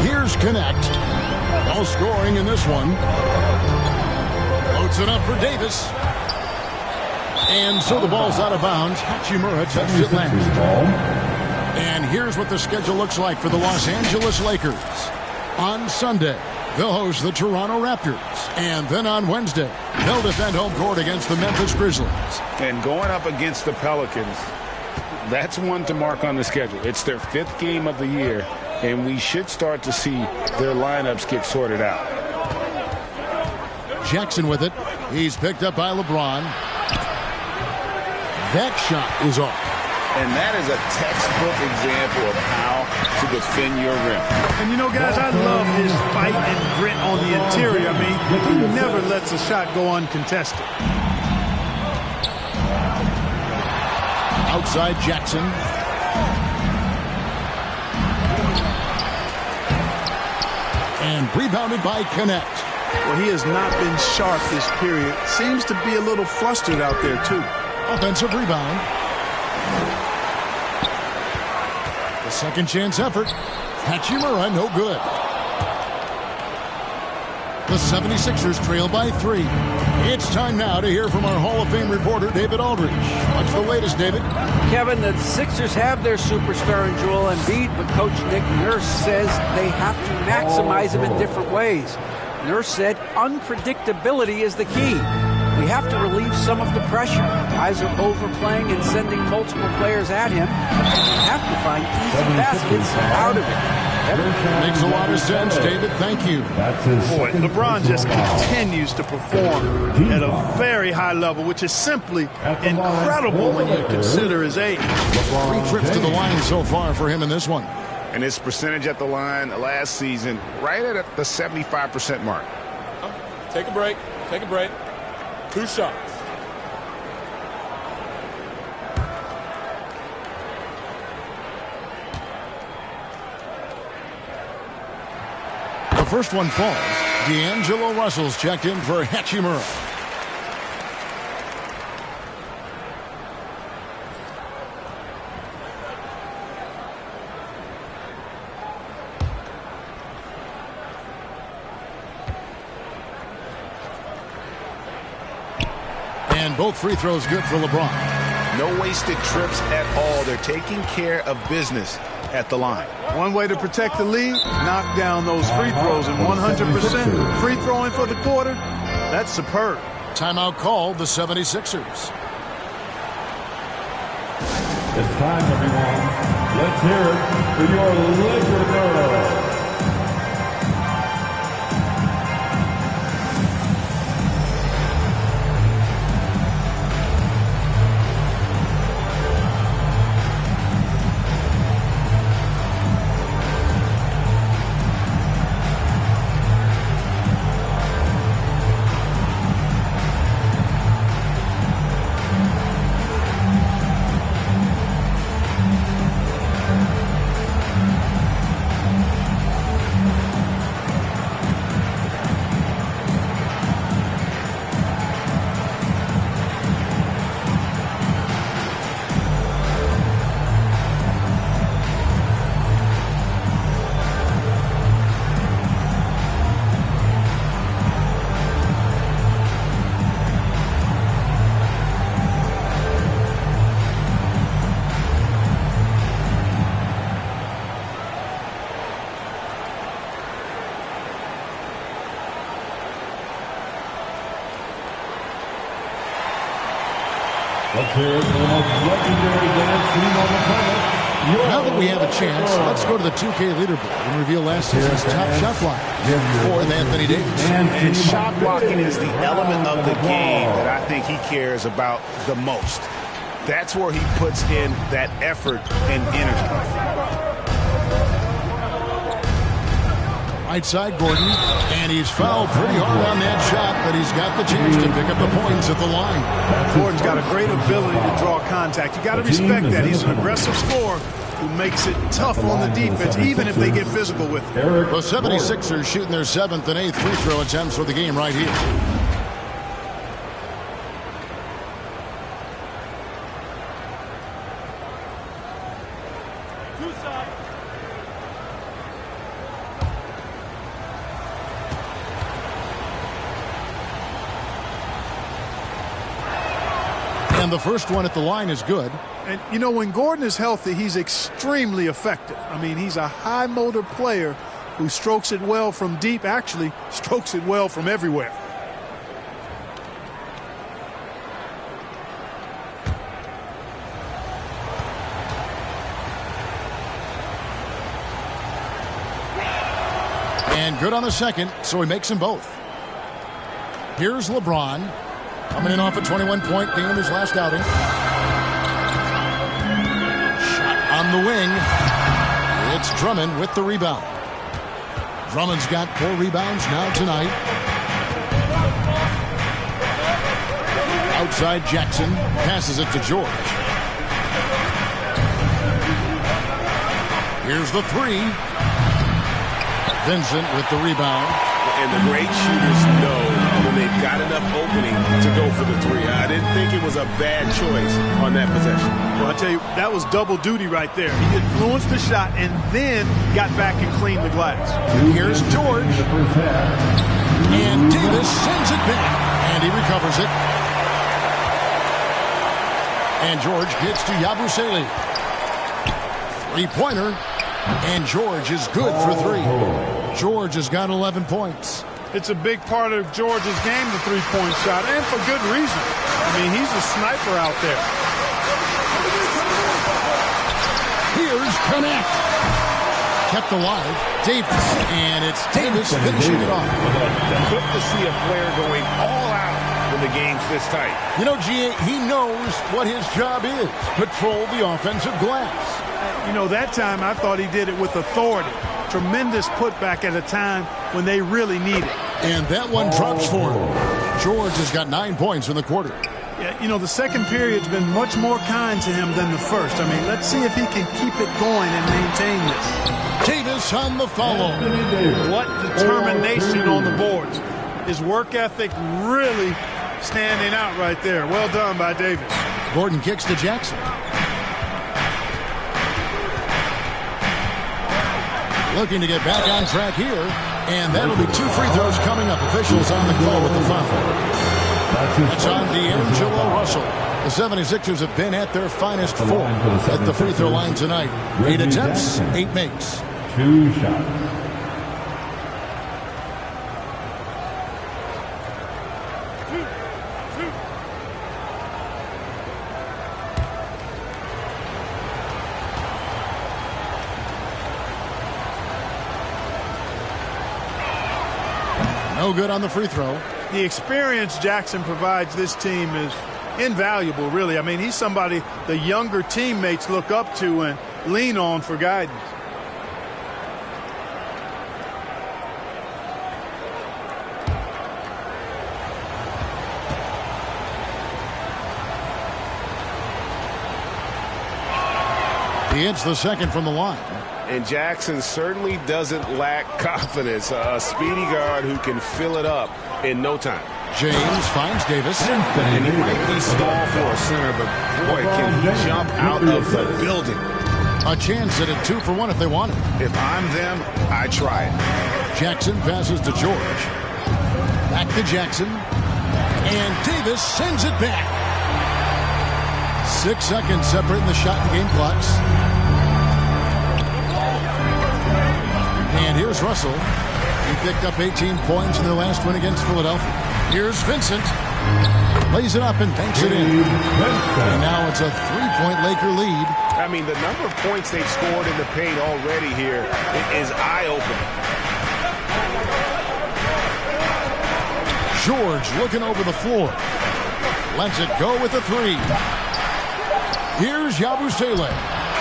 Speaker 2: Here's Connect. No scoring in this one. Loads it up for Davis. And so the ball's out of bounds. Hachimura touched it last. And here's what the schedule looks like for the Los Angeles Lakers. On Sunday, they'll host the Toronto Raptors. And then on Wednesday, they'll defend home court against the Memphis Grizzlies.
Speaker 4: And going up against the Pelicans, that's one to mark on the schedule. It's their 5th game of the year, and we should start to see their lineups get sorted out.
Speaker 2: Jackson with it. He's picked up by LeBron. That shot is off.
Speaker 4: And that is a textbook example of how to defend your rim.
Speaker 3: And you know, guys, I love his fight and grit on the interior. I mean, he never lets a shot go uncontested.
Speaker 2: Outside Jackson. And rebounded by Connect.
Speaker 3: Well, he has not been sharp this period. Seems to be a little flustered out there, too.
Speaker 2: Offensive rebound. The second chance effort. Hachimura, no good. The 76ers trail by 3. It's time now to hear from our Hall of Fame reporter, David Aldridge. What's the latest, David?
Speaker 5: Kevin, the Sixers have their superstar in Joel Embiid, but Coach Nick Nurse says they have to maximize him in different ways. Nurse said unpredictability is the key. We have to relieve some of the pressure. Guys are overplaying and sending multiple players at him. We have to find easy baskets out of it.
Speaker 2: Makes a lot of sense, David. Thank you.
Speaker 3: Boy, LeBron just continues to perform at a very high level, which is simply incredible when you consider his age.
Speaker 2: 3 trips to the line so far for him in this one.
Speaker 4: And his percentage at the line last season, right at the 75% mark.
Speaker 7: Take a break. Take a break. 2 shots.
Speaker 2: The first one falls. D'Angelo Russell's checked in for Hachimura. And both free throws good for LeBron.
Speaker 4: No wasted trips at all. They're taking care of business at the line.
Speaker 3: One way to protect the lead, knock down those free throws, and 100% free throwing for the quarter, that's superb.
Speaker 2: Timeout called, the 76ers.
Speaker 8: It's time, everyone. Let's hear it for your Laker girl. Let's hear it for the most legendary dance team on the planet.
Speaker 2: Now that we have a chance, let's go to the 2K leaderboard and reveal last season's top shot block. Fourth, Anthony Davis.
Speaker 4: And shot blocking is the element of the game that I think he cares about the most. That's where he puts in that effort and energy.
Speaker 2: Right side, Gordon, and he's fouled pretty hard on that shot, but he's got the chance to pick up the points at the line.
Speaker 3: Gordon's got a great ability to draw contact. You got to respect that. He's an aggressive scorer who makes it tough on the defense, even if they get physical with him.
Speaker 2: The 76ers shooting their 7th and 8th free throw attempts for the game right here. And the first one at the line is good.
Speaker 3: And, you know, when Gordon is healthy, he's extremely effective. I mean, he's a high motor player who strokes it well from deep, actually strokes it well from everywhere.
Speaker 2: And good on the second, so he makes them both. Here's LeBron. Coming in off a 21-point game his last outing. Shot on the wing. It's Drummond with the rebound. Drummond's got 4 rebounds now tonight. Outside Jackson. Passes it to George. Here's the 3. Vincent with the rebound.
Speaker 9: And the great shooters know when they've got enough opening to go for the 3. I didn't think it was a bad choice on that possession.
Speaker 3: Well, I tell you, that was double duty right there. He influenced the shot and then got back and cleaned the glass.
Speaker 2: Here's George. And Davis sends it back. And he recovers it. And George gets to Yabusele. Three-pointer. And George is good for three. George has got 11 points.
Speaker 3: It's a big part of George's game, the three-point shot, and for good reason. I mean, he's a sniper out there.
Speaker 2: Here's Kunad. Kept alive. Davis. And it's Davis finishing it off.
Speaker 9: Good to see a player going all out when the game's this tight.
Speaker 2: You know, G.A., he knows what his job is. Patrol the offensive glass.
Speaker 3: You know, that time I thought he did it with authority. Tremendous putback at a time when they really need it.
Speaker 2: And that one drops for him. George has got 9 points in the quarter.
Speaker 3: Yeah, you know, the second period's been much more kind to him than the first. I mean, let's see if he can keep it going and maintain this.
Speaker 2: Davis on the follow.
Speaker 3: What determination on the boards. His work ethic really standing out right there. Well done by Davis.
Speaker 2: Gordon kicks to Jackson. Looking to get back on track here. And that'll be 2 free throws coming up. Officials on the call with the foul. It's on D'Angelo Russell. The 76ers have been at their finest 4 at the free throw line tonight. 8 attempts, 8 makes.
Speaker 8: 2 shots.
Speaker 2: No good on the free throw.
Speaker 3: The experience Jackson provides this team is invaluable, really. I mean, he's somebody the younger teammates look up to and lean on for guidance.
Speaker 2: He hits the second from the line.
Speaker 9: And Jackson certainly doesn't lack confidence. A speedy guard who can fill it up in no time.
Speaker 2: James finds Davis.
Speaker 9: And he might be small for a center, but boy, can he jump out of the building.
Speaker 2: A chance at a 2 for 1 if they want it.
Speaker 9: If I'm them, I try it.
Speaker 2: Jackson passes to George. Back to Jackson. And Davis sends it back. 6 seconds separating the shot and game clocks. And here's Russell. He picked up 18 points in their last win against Philadelphia. Here's Vincent. Lays it up and banks it in. And now it's a 3-point Laker lead.
Speaker 9: I mean, the number of points they've scored in the paint already here is eye-opening.
Speaker 2: George looking over the floor. Lets it go with a 3. Here's Yabusele.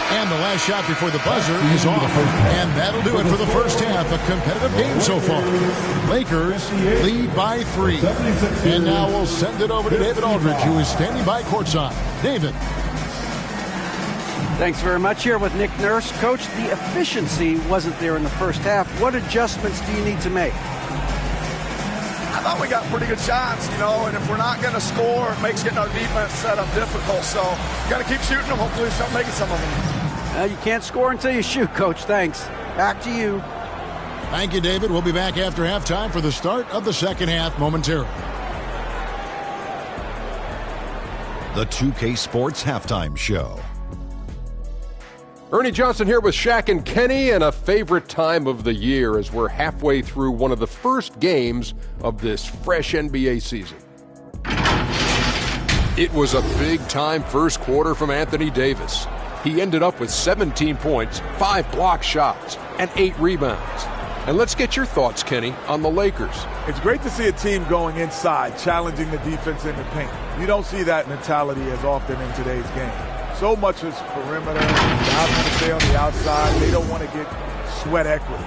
Speaker 2: And the last shot before the buzzer is off. And that'll do it for the first half. A competitive game so far. Lakers lead by 3. And now we'll send it over to David Aldridge, who is standing by courtside. David.
Speaker 5: Thanks very much. Here with Nick Nurse. Coach, the efficiency wasn't there in the first half. What adjustments do you need to make?
Speaker 10: I thought we got pretty good shots, you know, and if we're not going to score, it makes getting our defense set up difficult. So got to keep shooting them. Hopefully we start making some of them.
Speaker 5: You can't score until you shoot, Coach. Thanks. Back to you.
Speaker 2: Thank you, David. We'll be back after halftime for the start of the second half momentarily.
Speaker 11: The 2K Sports Halftime Show.
Speaker 12: Ernie Johnson here with Shaq and Kenny, and a favorite time of the year as we're halfway through one of the first games of this fresh NBA season. It was a big-time first quarter from Anthony Davis. He ended up with 17 points, 5 block shots, and 8 rebounds. And let's get your thoughts, Kenny, on the Lakers.
Speaker 13: It's great to see a team going inside, challenging the defense in the paint. You don't see that mentality as often in today's game. So much is perimeter. Guys want to stay on the outside. They don't want to get sweat equity.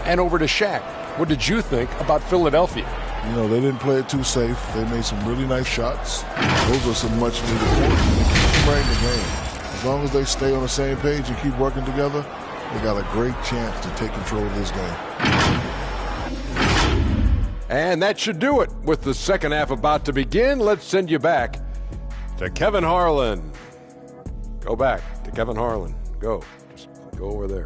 Speaker 12: And over to Shaq. What did you think about Philadelphia?
Speaker 14: You know, they didn't play it too safe. They made some really nice shots. Those are some much-needed points. They keep playing the game. As long as they stay on the same page and keep working together, they got a great chance to take control of this game.
Speaker 12: And that should do it. With the second half about to begin, let's send you back to Kevin Harlan. Go back to Kevin Harlan. Go. Just go over there.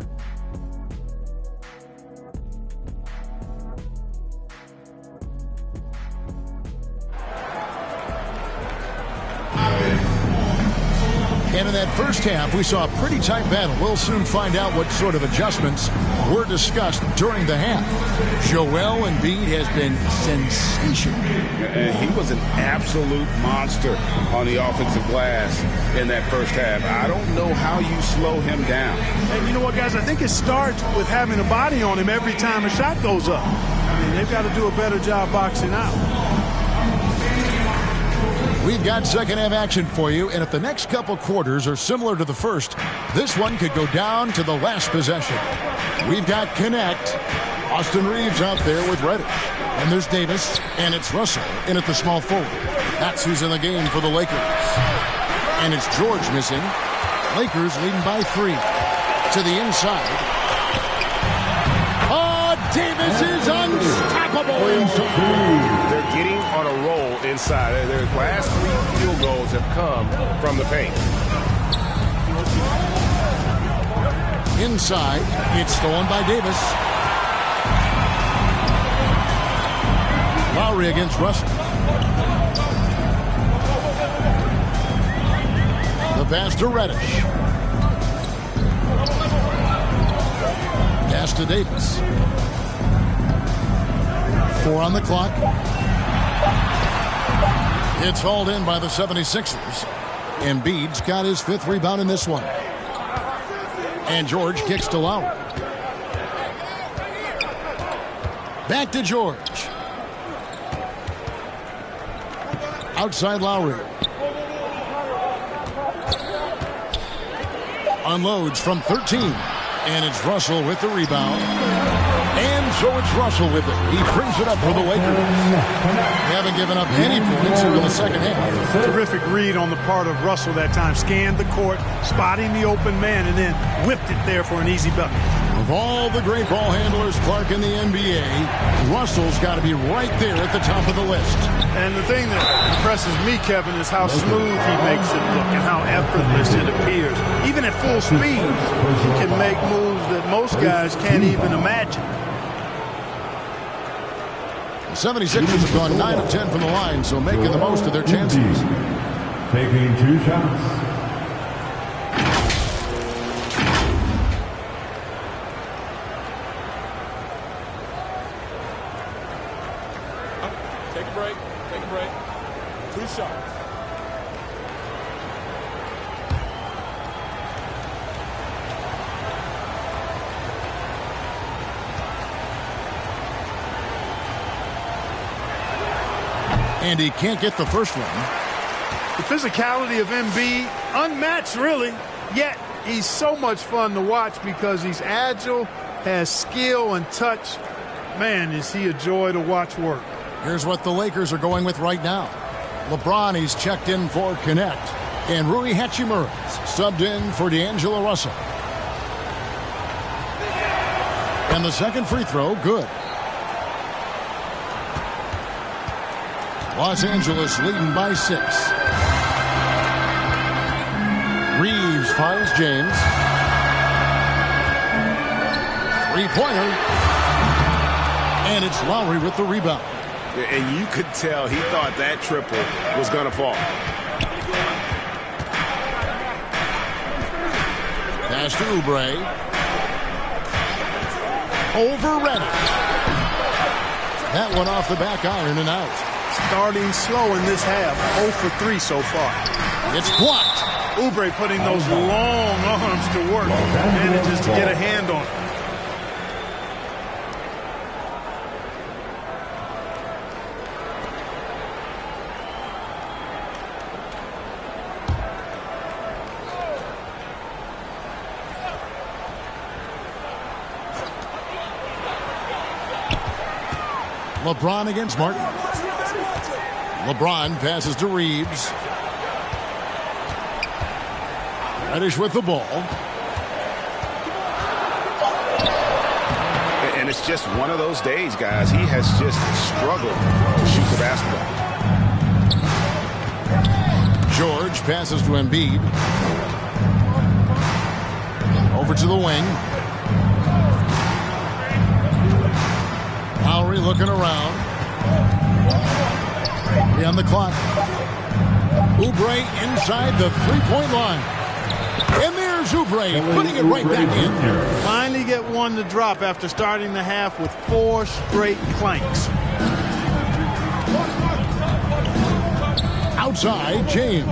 Speaker 2: And in that first half, we saw a pretty tight battle. We'll soon find out what sort of adjustments were discussed during the half. Joel Embiid has been sensational.
Speaker 9: And he was an absolute monster on the offensive glass in that first half. I don't know how you slow him down.
Speaker 3: And you know what, guys? I think it starts with having a body on him every time a shot goes up. I mean, they've got to do a better job boxing out.
Speaker 2: We've got second half action for you, and if the next couple quarters are similar to the first, this one could go down to the last possession. We've got Connect. Austin Reeves out there with Reddish. And there's Davis, and it's Russell in at the small forward. That's who's in the game for the Lakers. And it's George missing. Lakers leading by 3. To the inside. Oh, Davis is unstoppable inside.
Speaker 9: They're getting on a roll inside. Their last 3 field goals have come from the paint.
Speaker 2: Inside, it's stolen by Davis. Lowry against Russell. The pass to Reddish. Pass to Davis. 4 on the clock. It's hauled in by the 76ers. Embiid's got his 5th rebound in this one. And George kicks to Lowry. Back to George. Outside Lowry. Unloads from 13. And it's Russell with the rebound. And so it's Russell with it. He brings it up for the Lakers. They haven't given up any points here in the second half.
Speaker 3: Terrific read on the part of Russell that time. Scanned the court, spotting the open man, and then whipped it there for an easy bucket.
Speaker 2: Of all the great ball handlers, Clark, in the NBA, Russell's got to be right there at the top of the list.
Speaker 3: And the thing that impresses me, Kevin, is how smooth he makes it look and how effortless it appears. Even at full speed, he can make moves that most guys can't even imagine.
Speaker 2: The 76ers have gone 9 of 10 from the line, so making the most of their chances.
Speaker 8: Taking 2 shots.
Speaker 7: Take a break. Take a break. 2 shots.
Speaker 2: And he can't get the first one.
Speaker 3: The physicality of Embiid, unmatched really, yet he's so much fun to watch because he's agile, has skill and touch. Man, is he a joy to watch work.
Speaker 2: Here's what the Lakers are going with right now. LeBron, he's checked in for Connect. And Rui Hachimura's subbed in for D'Angelo Russell. And the second free throw, good. Los Angeles leading by 6. Reeves finds James. 3-pointer. And it's Lowry with the rebound.
Speaker 9: And you could tell he thought that triple was going to fall.
Speaker 2: Pass to Oubre. Over Reddish. That one off the back iron and out.
Speaker 3: Starting slow in this half. 0 for 3 so far.
Speaker 2: It's blocked.
Speaker 3: Oubre putting those long arms to work. Manages to get a hand on it.
Speaker 2: LeBron against Martin. LeBron passes to Reeves. Reddish with the ball.
Speaker 4: And it's just one of those days, guys. He has just struggled to shoot the basketball.
Speaker 2: George passes to Embiid. Over to the wing. Lowry looking around. On the clock. Oubre inside the 3-point line. And there's Oubre putting it right back in.
Speaker 3: Finally get one to drop after starting the half with 4 straight clanks.
Speaker 2: Outside, James.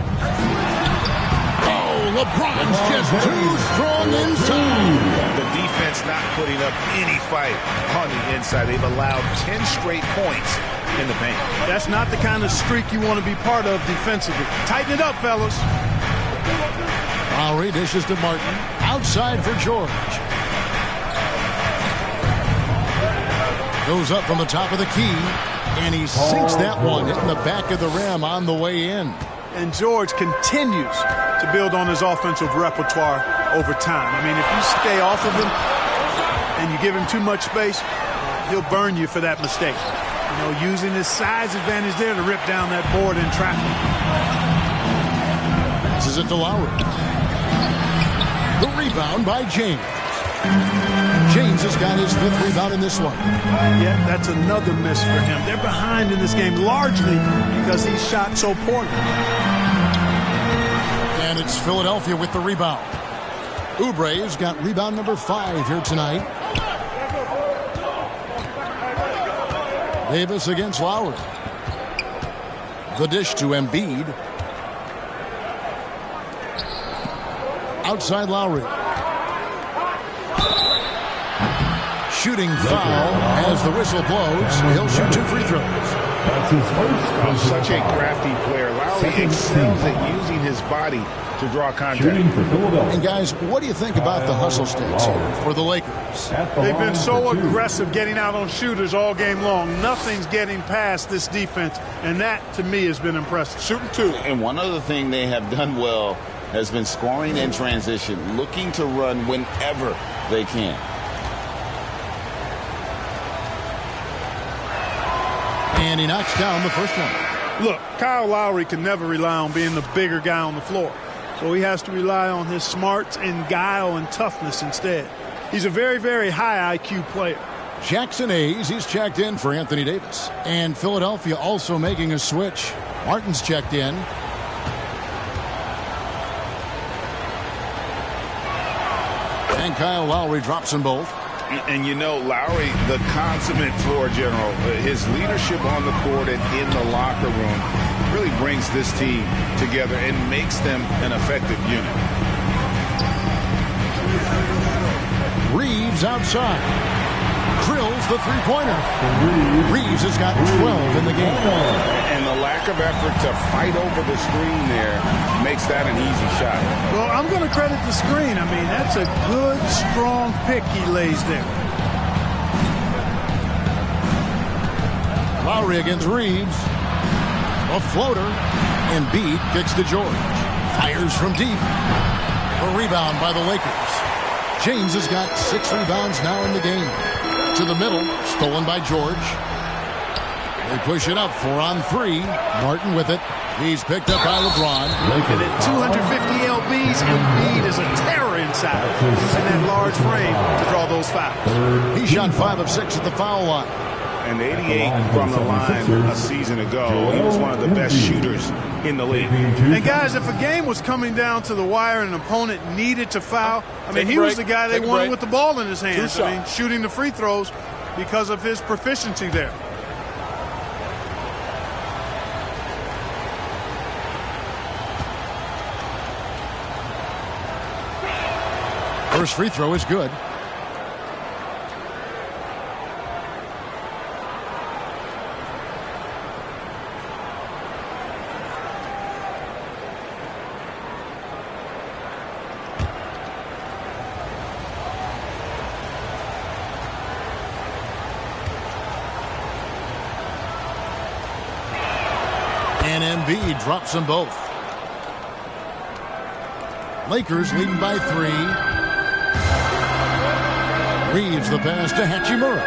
Speaker 2: Oh, LeBron's just too strong inside.
Speaker 4: The defense not putting up any fight on the inside. They've allowed 10 straight points in the paint.
Speaker 3: That's not the kind of streak you want to be part of defensively. Tighten it up, fellas.
Speaker 2: Lowry dishes to Martin. Outside for George. Goes up from the top of the key. And he sinks that one, hitting the back of the rim on the way in.
Speaker 3: And George continues to build on his offensive repertoire over time. I mean, if you stay off of him and you give him too much space, he'll burn you for that mistake. You know, using his size advantage there to rip down that board in traffic.
Speaker 2: Passes it to Lowry. The rebound by James. James has got his 5th rebound in this one.
Speaker 3: Yeah, that's another miss for him. They're behind in this game largely because he shot so poorly.
Speaker 2: And it's Philadelphia with the rebound. Oubre has got rebound number 5 here tonight. Davis against Lowry. The dish to Embiid. Outside Lowry. Shooting foul as the whistle blows. He'll shoot 2 free throws.
Speaker 8: That's his first.
Speaker 4: Such a crafty player. Lowry excels at using his body to draw contact.
Speaker 2: And guys, what do you think about the hustle stats here for the Lakers?
Speaker 3: They've been so aggressive getting out on shooters all game long. Nothing's getting past this defense, and that, to me, has been impressive. Shooting 2.
Speaker 6: And one other thing they have done well has been scoring in transition, looking to run whenever they can.
Speaker 2: And he knocks down the first one.
Speaker 3: Look, Kyle Lowry can never rely on being the bigger guy on the floor. So he has to rely on his smarts and guile and toughness instead. He's a very, very high IQ player.
Speaker 2: Jackson Hayes, he's checked in for Anthony Davis. And Philadelphia also making a switch. Martin's checked in. And Kyle Lowry drops them both.
Speaker 4: And you know, Lowry, the consummate floor general, his leadership on the court and in the locker room really brings this team together and makes them an effective unit.
Speaker 2: Reeves outside. Drills the three-pointer. Reeves has got 12 in the game.
Speaker 4: And the lack of effort to fight over the screen there makes that an easy shot.
Speaker 3: Well, I'm going to credit the screen. I mean, that's a good, strong pick he lays there.
Speaker 2: Lowry against Reeves. A floater. Embiid kicks to George. Fires from deep. A rebound by the Lakers. James has got 6 rebounds now in the game. To the middle. Stolen by George. They push it up 4 on 3. Martin with it. He's picked up by LeBron.
Speaker 3: And at 250 lbs, Embiid is a terror inside. And that large frame to draw those fouls.
Speaker 2: He shot 5 of 6 at the foul line.
Speaker 4: And 88 from the line a season ago. He was one of the best shooters in the league.
Speaker 3: And guys, if a game was coming down to the wire and an opponent needed to foul, I mean, he was the guy they wanted with the ball in his hands. I mean, shooting the free throws because of his proficiency there.
Speaker 2: First free throw is good. And Embiid drops them both. Lakers leading by 3. Reeves the pass to Hachimura.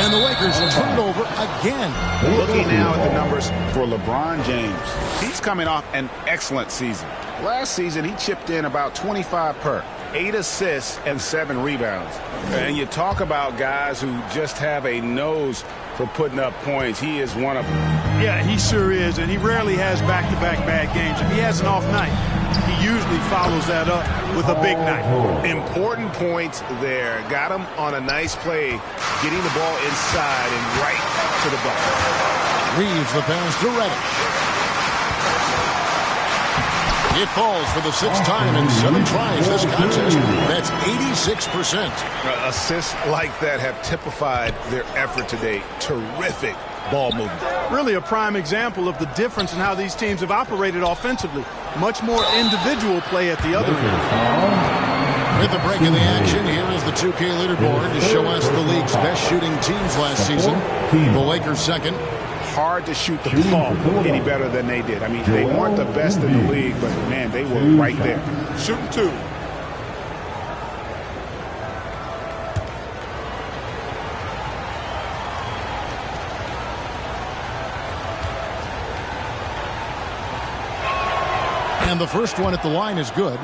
Speaker 2: And the Lakers turn it over again.
Speaker 4: Looking now at the numbers for LeBron James. He's coming off an excellent season. Last season, he chipped in about 25 per. 8 assists and 7 rebounds. And you talk about guys who just have a nose
Speaker 9: for putting up points. He is one of them.
Speaker 3: Yeah, he sure is, and he rarely has back-to-back bad games. If he has an off night, he usually follows that up with a big night.
Speaker 9: Important points there. Got him on a nice play, getting the ball inside and right to the bucket.
Speaker 2: Reeves the pass to Reddish. It falls for the 6th time in 7 tries this contest. That's 86%.
Speaker 9: Assists like that have typified their effort today. Terrific ball movement.
Speaker 3: Really a prime example of the difference in how these teams have operated offensively. Much more individual play at the other end.
Speaker 2: With the break in the action, here is the 2K leaderboard to show us the league's best shooting teams last season. The Lakers second.
Speaker 4: Hard to shoot the ball any better than they did. I mean, they weren't the best in the league, but, man, they were right there.
Speaker 3: Shooting 2.
Speaker 2: And the first one at the line is good.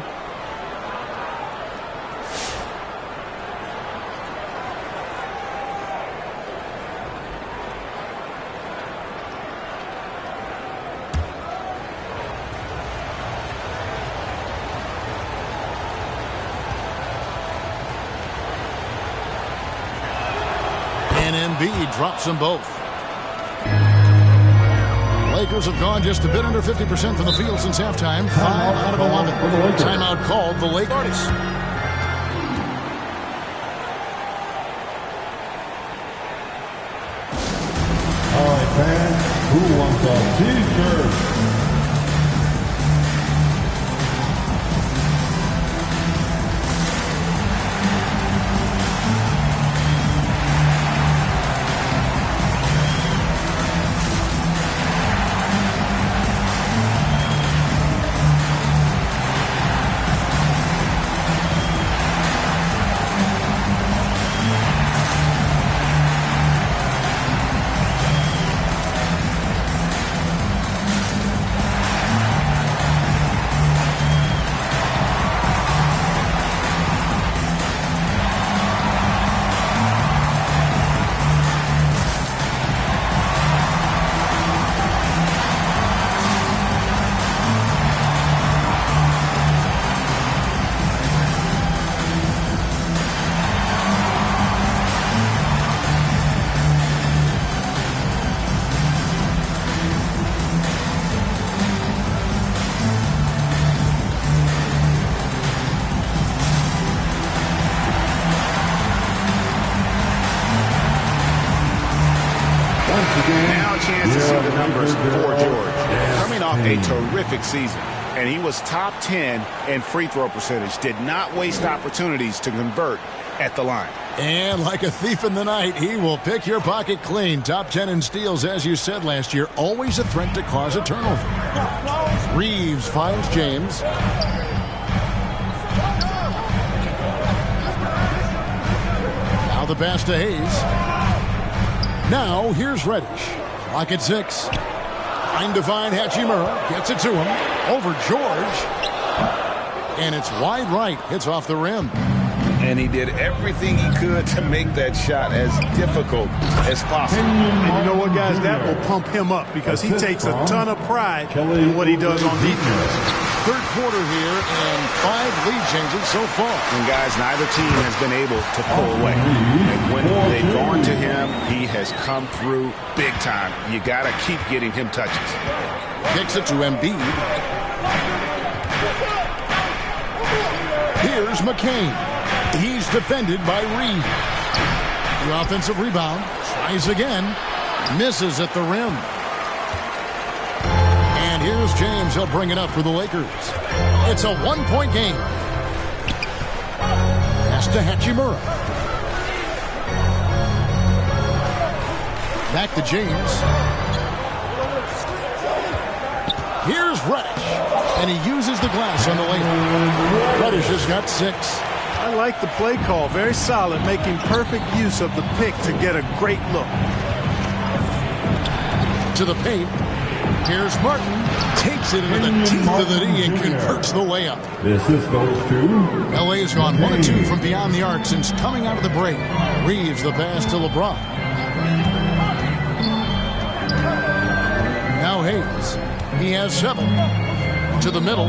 Speaker 2: Embiid drops them both. Lakers have gone just a bit under 50% from the field since halftime. 5 out of 11. Timeout called the Lakers.
Speaker 8: All right, fans, who wants a T-shirt?
Speaker 4: Now a chance to see the numbers for George. Coming off a terrific season, and he was top 10 in free throw percentage. Did not waste opportunities to convert at the line.
Speaker 2: And like a thief in the night, he will pick your pocket clean. Top 10 in steals, as you said last year. Always a threat to cause a turnover. Reeves finds James. Now the pass to Hayes. Now here's Reddish. Clock at 6. Trying to find Hachimura. Gets it to him. Over George. And it's wide right. Hits off the rim.
Speaker 4: And he did everything he could to make that shot as difficult as possible.
Speaker 3: And you know what, guys? That will pump him up because he takes a ton of pride in what he does on defense.
Speaker 2: Third quarter here and 5 lead changes so far.
Speaker 4: And guys, neither team has been able to pull away. And when they've gone to him, he has come through big time. You got to keep getting him touches.
Speaker 2: Kicks it to Embiid. Here's McCain. He's defended by Reed. The offensive rebound. Tries again. Misses at the rim. And here's James. He'll bring it up for the Lakers. It's a 1-point game. Pass to Hachimura. Back to James. Here's Reddish. And he uses the glass on the layup. Reddish has got 6.
Speaker 3: I like the play call. Very solid, making perfect use of the pick to get a great look.
Speaker 2: To the paint. Here's Martin. Takes it into the teeth of the knee and converts the layup.
Speaker 8: This goes to
Speaker 2: LA has gone 1 of 2 from beyond the arc since coming out of the break. Reeves the pass to LeBron. Now Hayes. He has 7. To the middle.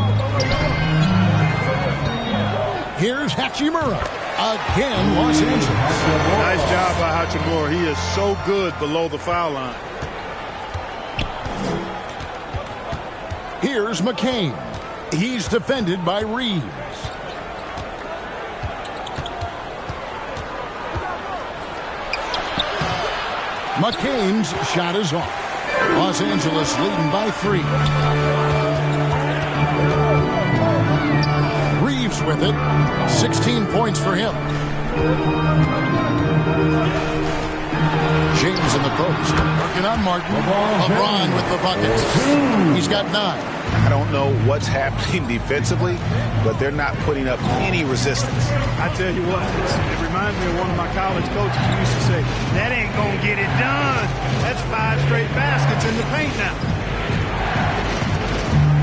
Speaker 2: Here's Hachimura. Again, Los Angeles.
Speaker 3: Nice job by Hachimura. He is so good below the foul line.
Speaker 2: Here's McCain. He's defended by Reeves. McCain's shot is off. Los Angeles leading by 3. Reeves with it. 16 points for him. James in the post. Working on Martin. LeBron with the bucket. He's got 9.
Speaker 4: I don't know what's happening defensively, but they're not putting up any resistance.
Speaker 3: I tell you what, it reminds me of one of my college coaches who used to say, that ain't going to get it done. That's 5 straight baskets in the paint now.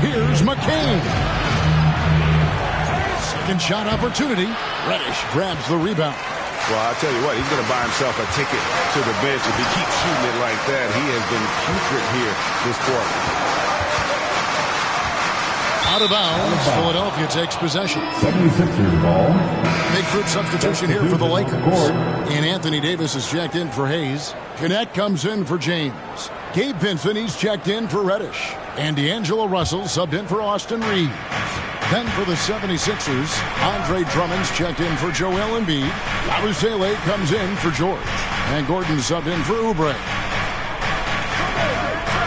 Speaker 2: Here's McCain. Second shot opportunity. Reddish grabs the rebound.
Speaker 4: Well, I'll tell you what, he's going to buy himself a ticket to the bench if he keeps shooting it like that. He has been putrid here this quarter.
Speaker 2: Out of bounds, Philadelphia takes possession.
Speaker 8: 76ers ball.
Speaker 2: Big group substitution here for the Lakers. And Anthony Davis is checked in for Hayes. Connect comes in for James. Gabe Vincent, he's checked in for Reddish. And D'Angelo Russell subbed in for Austin Reeves. Then for the 76ers, Andre Drummond's checked in for Joel Embiid. Abusele comes in for George. And Gordon subbed in for Oubre.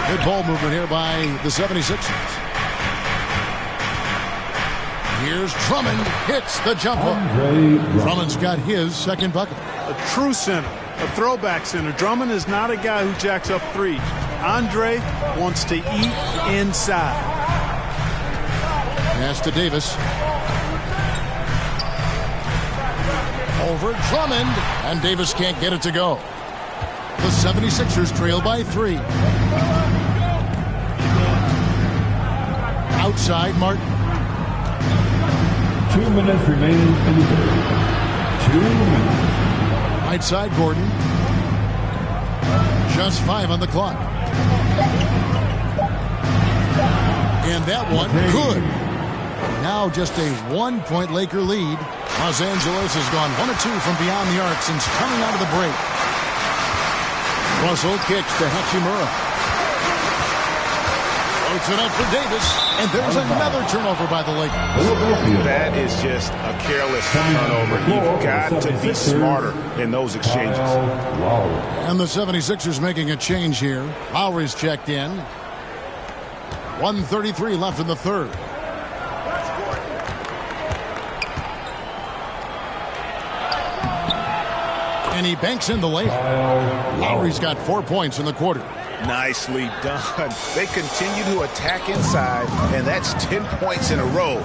Speaker 2: Good ball movement here by the 76ers. Here's Drummond, hits the jumper. Drummond's got his second bucket.
Speaker 3: A true center, a throwback center. Drummond is not a guy who jacks up threes. Andre wants to eat inside.
Speaker 2: Pass to Davis. Over Drummond, and Davis can't get it to go. The 76ers trail by 3. Outside Martin.
Speaker 8: 2 minutes remaining in the third. 2 minutes.
Speaker 2: Right side Gordon. Just 5 on the clock. And that one good. Now just a 1-point Laker lead. Los Angeles has gone 1 of 2 from beyond the arc since coming out of the break. Russell kicks to Hachimura. Floats it up for Davis, and there's another turnover by the Lakers.
Speaker 4: That is just a careless turnover. You've got to be smarter in those exchanges.
Speaker 2: And the 76ers making a change here. Lowry's checked in. 1:33 left in the third. And he banks in the layup. Lowry's got 4 points in the quarter.
Speaker 4: Nicely done. They continue to attack inside, and that's 10 points in a row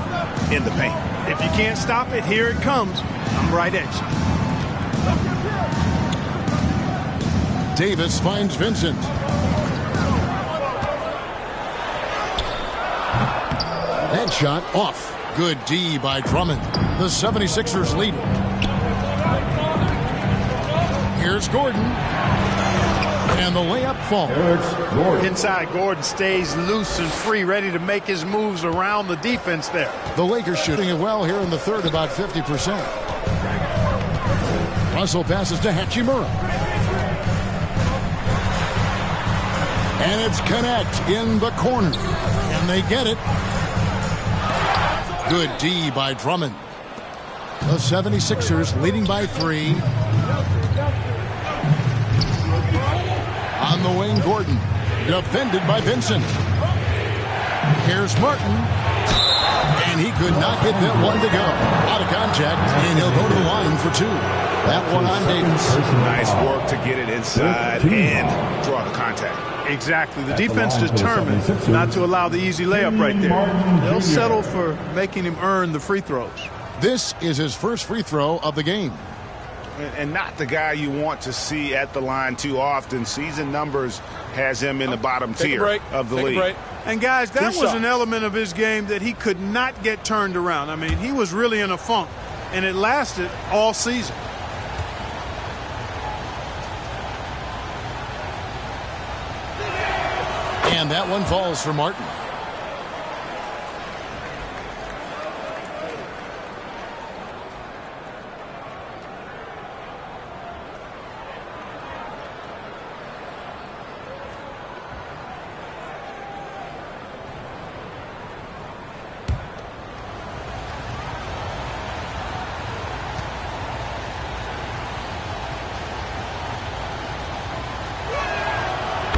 Speaker 4: in the paint.
Speaker 3: If you can't stop it, here it comes. I'm right at
Speaker 2: you. Davis finds Vincent. That shot off. Good D by Drummond. The 76ers lead. Here's Gordon. And the layup falls.
Speaker 3: Inside, Gordon stays loose and free, ready to make his moves around the defense there.
Speaker 2: The Lakers shooting it well here in the third, about 50%. Russell passes to Hachimura. And it's Connect in the corner. And they get it. Good D by Drummond. The 76ers leading by 3. On the wing, Gordon. Defended by Vincent. Here's Martin. And he could not get that one to go. Out of contact, and he'll go to the line for 2. That one on Davis.
Speaker 4: Nice work to get it inside and draw the contact.
Speaker 3: Exactly. The defense determined not to allow the easy layup right there. They'll settle for making him earn the free throws.
Speaker 2: This is his first free throw of the game.
Speaker 4: And not the guy you want to see at the line too often. Season numbers has him in the bottom tier of the league.
Speaker 3: And guys, that was an element of his game that he could not get turned around. I mean, he was really in a funk, and it lasted all season.
Speaker 2: And that one falls for Martin.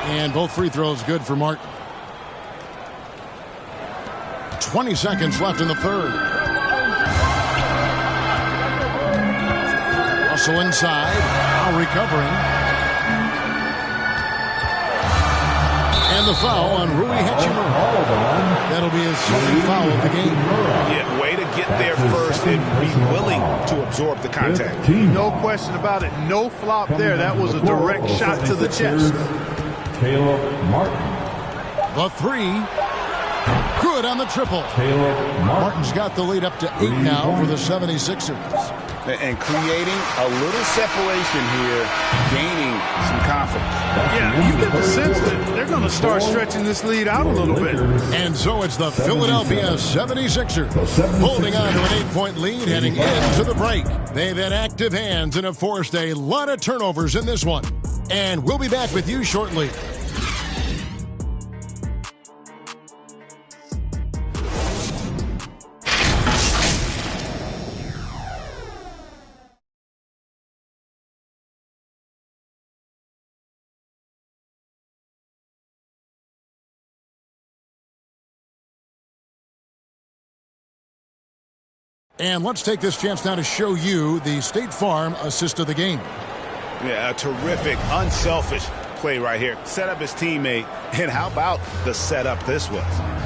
Speaker 2: And both free throws good for Martin. 20 seconds left in the third. Russell inside. Now recovering. And the foul on Rui Hachimura. That'll be his second foul of the game.
Speaker 4: Yeah, way to get there first and be willing to absorb the contact.
Speaker 3: No question about it. No flop there. That was a direct shot to the chest.
Speaker 8: Caleb Martin.
Speaker 2: The three. Good on the triple. Martin's got the lead up to 8 now for the 76ers.
Speaker 4: And creating a little separation here, gaining some confidence.
Speaker 3: Yeah, you get the sense that they're going to start stretching this lead out a little bit.
Speaker 2: And so it's the Philadelphia 76ers holding on to an 8-point lead heading into the break. They've had active hands and have forced a lot of turnovers in this one. And we'll be back with you shortly. And let's take this chance now to show you the State Farm assist of the game.
Speaker 4: Yeah, a terrific, unselfish play right here. Set up his teammate, and how about the setup this was?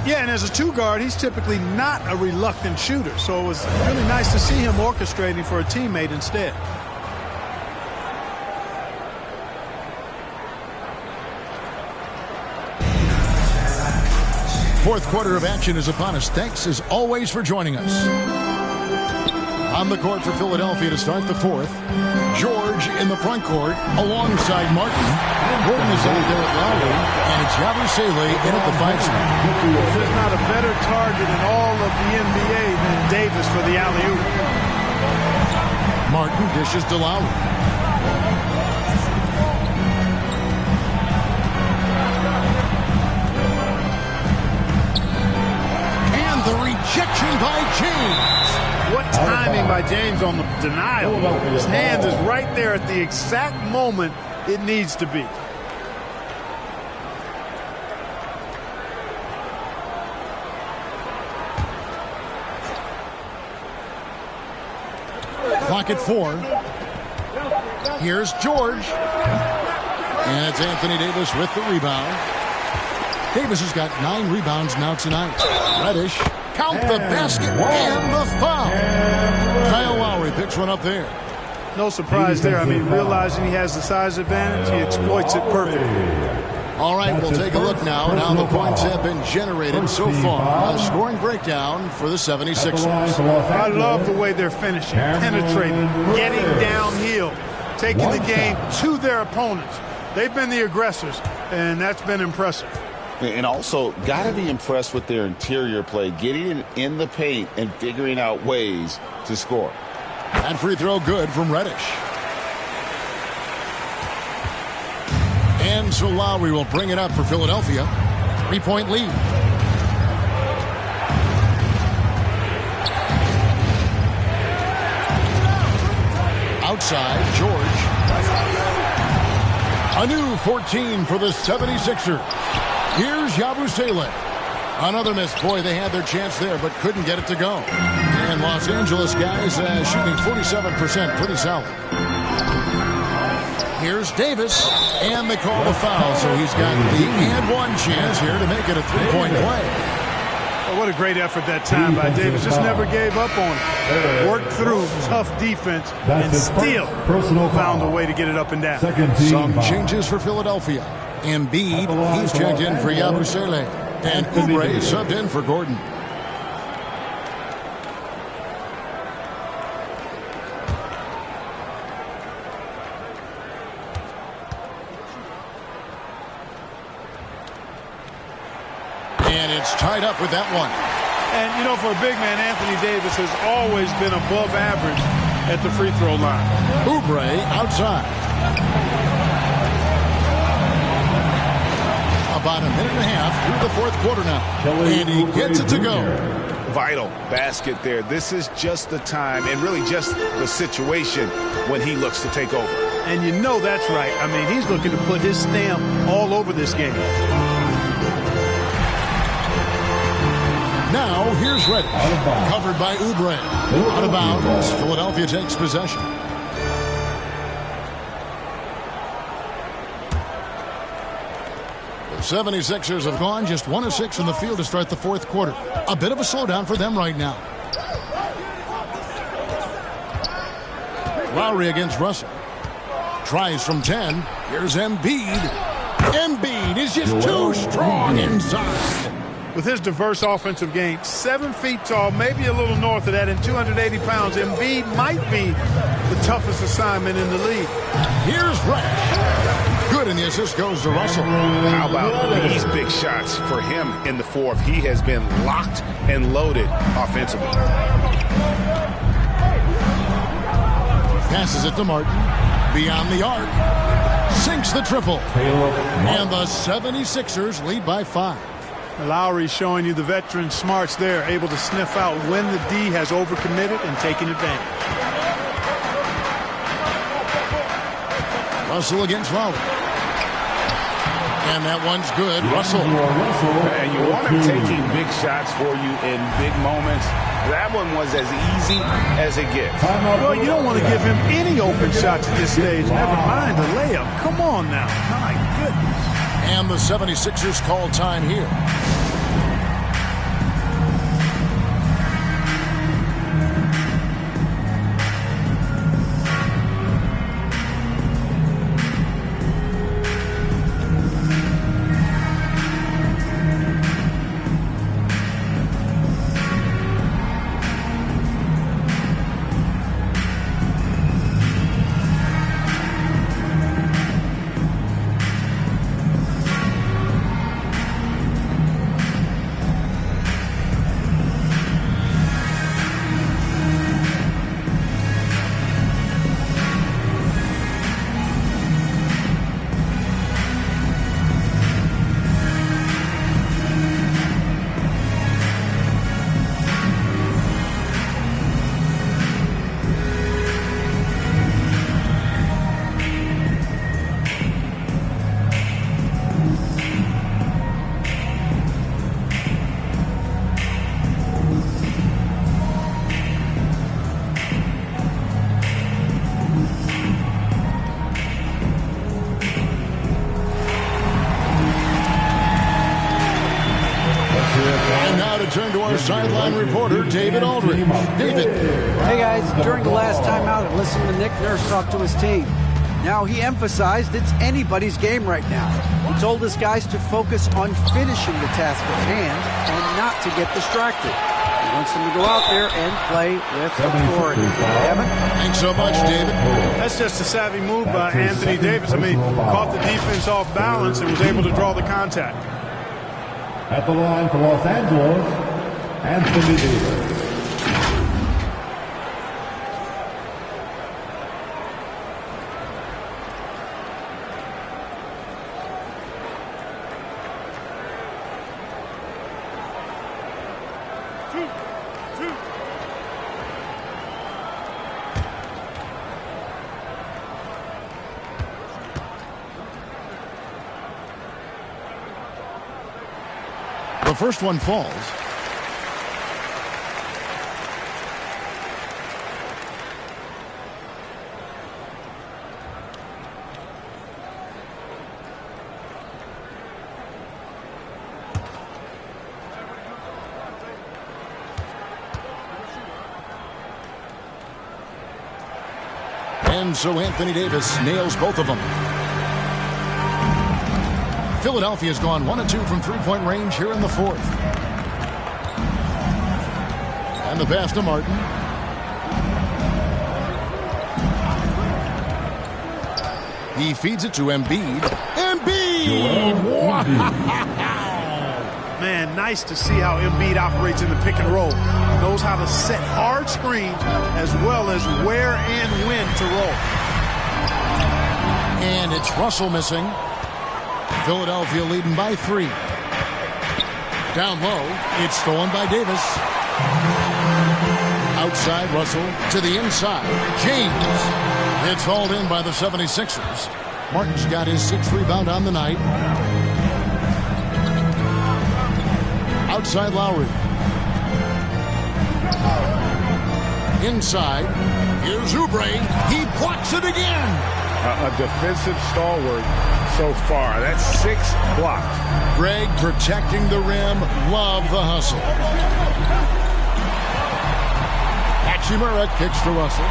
Speaker 3: Yeah, and as a two-guard, he's typically not a reluctant shooter, so it was really nice to see him orchestrating for a teammate instead.
Speaker 2: Fourth quarter of action is upon us. Thanks, as always, for joining us. On the court for Philadelphia to start the fourth. George in the front court alongside Martin. Gordon is out there with Lowry. And it's Yabusele in at the 5 spot.
Speaker 3: There's not a better target in all of the NBA than Davis for the alley-oop.
Speaker 2: Martin dishes to Lowry. And the rejection by James.
Speaker 3: What timing by James on the denial. His hand is right there at the exact moment it needs to be.
Speaker 2: Clock at 4. Here's George. And it's Anthony Davis with the rebound. Davis has got 9 rebounds now tonight. Reddish. Count the basket and the foul. Kyle Lowry picks one up there.
Speaker 3: No surprise there. I mean, realizing he has the size advantage, he exploits it perfectly.
Speaker 2: All right, we'll take a look now at how the points have been generated so far. A scoring breakdown for the 76ers.
Speaker 3: I love the way they're finishing, penetrating, getting downhill, taking the game to their opponents. They've been the aggressors, and that's been impressive.
Speaker 6: And also, got to be impressed with their interior play, getting in the paint and figuring out ways to score.
Speaker 2: That free throw good from Reddish. And so Lowry will bring it up for Philadelphia. 3-point lead. Outside, George. A new 14 for the 76ers. Here's Yabusele. Another miss. Boy, they had their chance there, but couldn't get it to go. And Los Angeles guys shooting 47%. Pretty solid. Here's Davis. And they call the foul, so he's got the and one chance here to make it a 3-point play.
Speaker 3: Oh, what a great effort that time by Davis. Just never gave up on it. Worked through tough defense and still found a way to get it up and down.
Speaker 2: Some changes for Philadelphia. Embiid, he's checked in for Yabusele. And Oubre subbed in for Gordon. it's tied up with that one.
Speaker 3: And, you know, for a big man, Anthony Davis has always been above average at the free throw line.
Speaker 2: Oubre outside. About a minute and a half through the fourth quarter now. And he gets it to go.
Speaker 4: Vital basket there. This is just the time and really just the situation when he looks to take over.
Speaker 3: And you know that's right. I mean, he's looking to put his stamp all over this game.
Speaker 2: Now, here's Reddick. Covered by Oubre. Out of bounds. Philadelphia takes possession. The 76ers have gone just 1 of 6 in the field to start the fourth quarter. A bit of a slowdown for them right now. Lowry against Russell. Tries from 10. Here's Embiid. Embiid is just too strong inside.
Speaker 3: With his diverse offensive game, 7 feet tall, maybe a little north of that, and 280 pounds, Embiid might be the toughest assignment in the league.
Speaker 2: Here's Reddick. Good, and the assist goes to Russell.
Speaker 4: How about these big shots for him in the fourth? He has been locked and loaded offensively.
Speaker 2: Passes it to Martin. Beyond the arc. Sinks the triple. And the 76ers lead by 5.
Speaker 3: Lowry showing you the veteran smarts there, able to sniff out when the D has overcommitted and taken advantage.
Speaker 2: Russell against Lowry. And that one's good. Russell.
Speaker 4: And you want him taking big shots for you in big moments. That one was as easy as it gets.
Speaker 3: Well, you don't want to give him any open shots at this stage. Never mind a layup. Come on now. My goodness.
Speaker 2: And the 76ers call time here. Turn to our sideline reporter, David Aldridge. David.
Speaker 5: Hey, guys. During the last timeout, I listened to Nick Nurse talk to his team. Now, he emphasized it's anybody's game right now. He told his guys to focus on finishing the task at hand and not to get distracted. He wants them to go out there and play with authority. Kevin?
Speaker 2: Thanks so much, David.
Speaker 3: That's just a savvy move by Anthony Davis. I mean, caught the defense off balance and was able to draw the contact.
Speaker 8: At the line for Los Angeles, Anthony Davis.
Speaker 2: The first one falls. And so Anthony Davis nails both of them. Philadelphia's gone 1 of 2 from three-point range here in the fourth. And the pass to Martin. He feeds it to Embiid. Embiid! Wow!
Speaker 3: Man, been nice to see how Embiid operates in the pick and roll. He knows how to set hard screens as well as where and when to roll.
Speaker 2: And it's Russell missing. Philadelphia leading by 3. Down low, it's stolen by Davis. Outside Russell to the inside. James. It's hauled in by the 76ers. Martin's got his 6th rebound on the night. Outside Lowry. Inside. Here's Oubre. He blocks it again.
Speaker 9: A defensive stalwart so far. That's 6 blocks.
Speaker 2: Greg protecting the rim. Love the hustle. Hachimura kicks to Russell.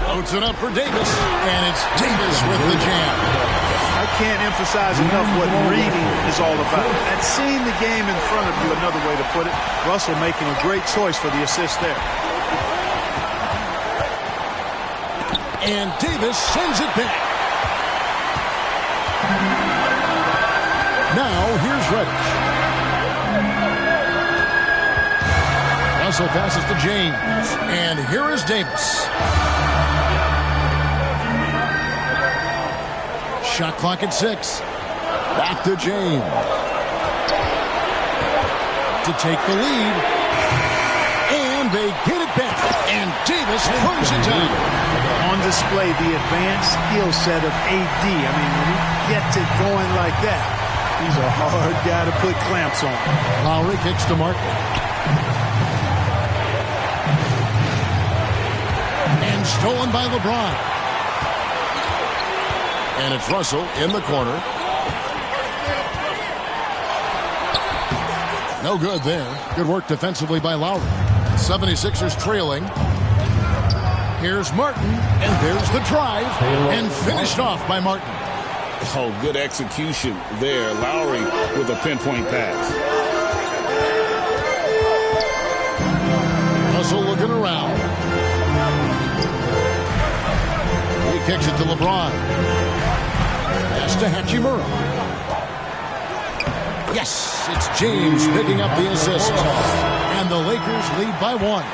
Speaker 2: Loads it up for Davis. And it's Davis with the jam.
Speaker 3: I can't emphasize enough what reading is all about. That's seeing the game in front of you, another way to put it. Russell making a great choice for the assist there.
Speaker 2: And Davis sends it back. Now here's Reddish. Russell passes to James. And here is Davis. Shot clock at 6. Back to James. To take the lead. And they get it back. And Davis throws it down.
Speaker 3: On display, the advanced skill set of AD. I mean, when he gets it going like that, he's a hard guy to put clamps on.
Speaker 2: Lowry kicks to Martin. And stolen by LeBron. And it's Russell in the corner. No good there. Good work defensively by Lowry. 76ers trailing. Here's Martin, and there's the drive, and finished off by Martin.
Speaker 6: Oh, good execution there. Lowry with a pinpoint pass.
Speaker 2: Russell looking around. He kicks it to LeBron. Pass to Hachimura. Yes, it's James picking up the assist. And the Lakers lead by 1.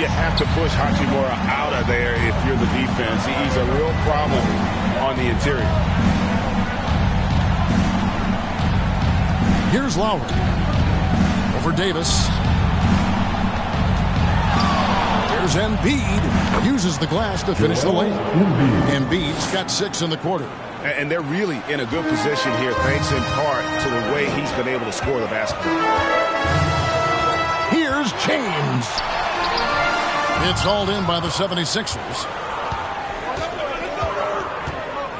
Speaker 9: You have to push Hachimura out of there if you're the defense. He's a real problem on the interior.
Speaker 2: Here's Lowry. Over Davis. Here's Embiid. Uses the glass to finish the layup. Embiid's got 6 in the quarter.
Speaker 4: And they're really in a good position here, thanks in part to the way he's been able to score the basketball.
Speaker 2: Here's James. It's hauled in by the 76ers.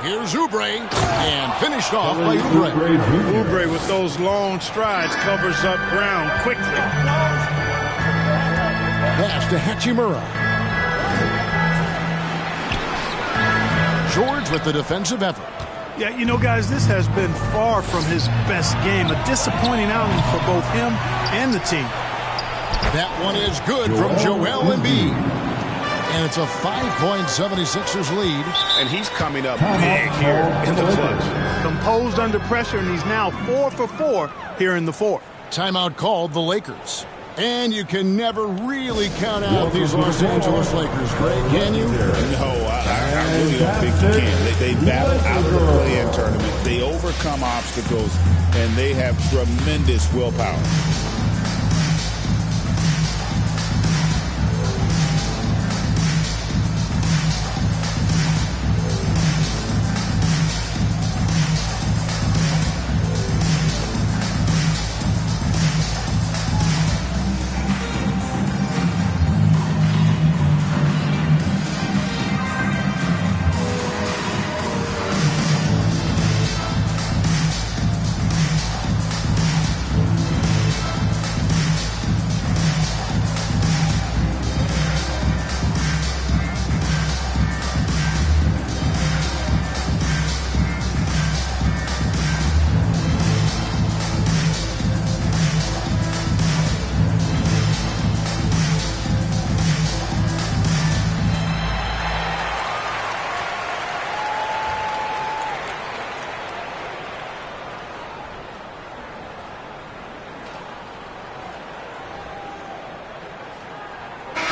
Speaker 2: Here's Oubre, and finished off by Oubre.
Speaker 3: Oubre with those long strides covers up ground quickly.
Speaker 2: Pass to Hachimura. George with the defensive effort.
Speaker 3: Yeah, you know, guys, this has been far from his best game. A disappointing outing for both him and the team.
Speaker 2: That one is good from Joel Embiid. And it's a 5-point 76ers lead.
Speaker 4: And he's coming up big here in the clutch.
Speaker 3: Composed under pressure, and he's now 4 for 4 here in the fourth.
Speaker 2: Timeout called the Lakers. And you can never really count out these Los Angeles Lakers, Greg, can you?
Speaker 6: No, I really don't think you can. They battle out of the play-in tournament. They overcome obstacles, and they have tremendous willpower.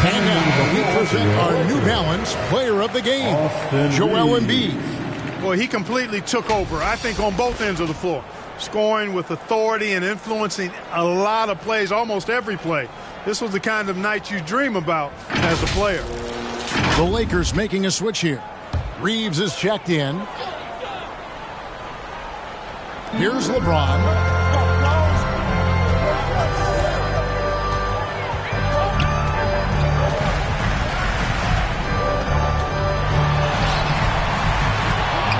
Speaker 2: And now we present our New Balance Player of the Game, Joel Embiid.
Speaker 3: Boy, he completely took over, I think, on both ends of the floor. Scoring with authority and influencing a lot of plays, almost every play. This was the kind of night you dream about as a player.
Speaker 2: The Lakers making a switch here. Reeves is checked in. Here's LeBron.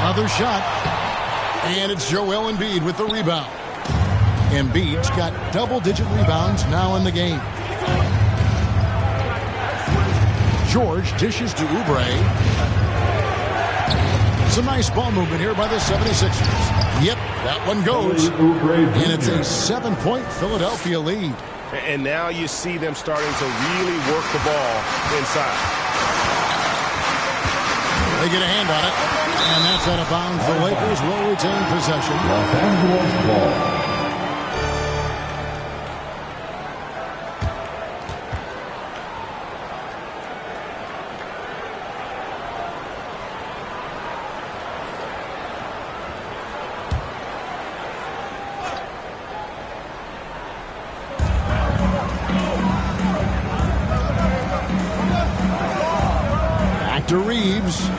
Speaker 2: Another shot. And it's Joel Embiid with the rebound. Embiid's got double-digit rebounds now in the game. George dishes to Oubre. Some nice ball movement here by the 76ers. Yep, that one goes. And it's a 7-point Philadelphia lead.
Speaker 9: And now you see them starting to really work the ball inside.
Speaker 2: They get a hand on it, and that's out of bounds. The Lakers will retain possession.
Speaker 8: Los Angeles ball.
Speaker 2: Back to Reeves.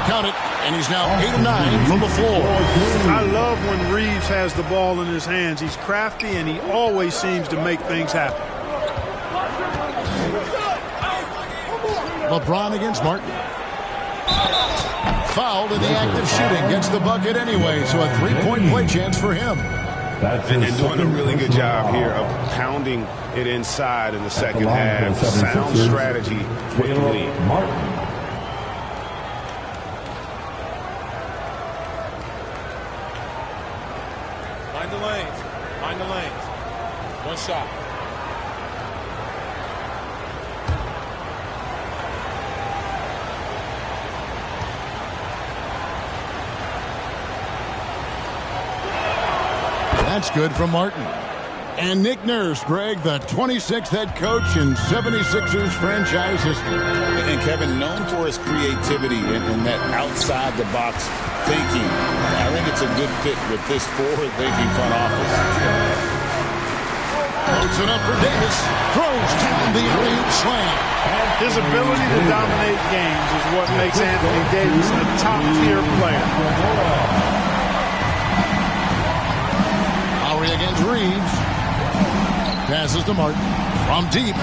Speaker 2: Count it, and he's now 8 of 9 from the floor.
Speaker 3: I love when Reeves has the ball in his hands. He's crafty, and he always seems to make things happen.
Speaker 2: LeBron against Martin. Fouled in the act of shooting. Gets the bucket anyway, so a 3-point play chance for him.
Speaker 9: And doing a really good job here of pounding it inside in the second half. Sound strategy with the lead.
Speaker 7: Find the lanes. One shot.
Speaker 2: That's good from Martin. And Nick Nurse, Greg, the 26th head coach in 76ers franchise history.
Speaker 6: And Kevin, known for his creativity and that outside-the-box thinking. I think it's a good fit with this forward-thinking front office.
Speaker 2: Loads it up for Davis. Throws down the alley-oop slam.
Speaker 3: His ability to dominate games is what makes Anthony Davis a top-tier player.
Speaker 2: Lowry against Reeves. Passes to Martin. From deep.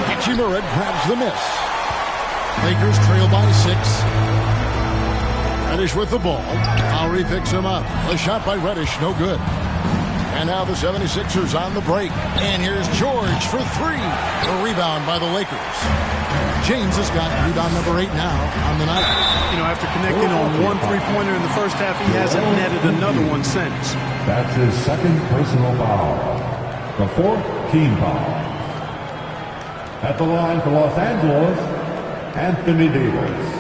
Speaker 2: Hachimura grabs the miss. Lakers trail by 6. Reddish with the ball. Lowry picks him up. A shot by Reddish, no good. And now the 76ers on the break. And here's George for 3. A rebound by the Lakers. James has got rebound number 8 now on the night.
Speaker 3: You know, after connecting on one three-pointer in the first half, he hasn't netted another one since.
Speaker 8: That's his second personal foul. The 4th team foul. At the line for Los Angeles, Anthony Davis.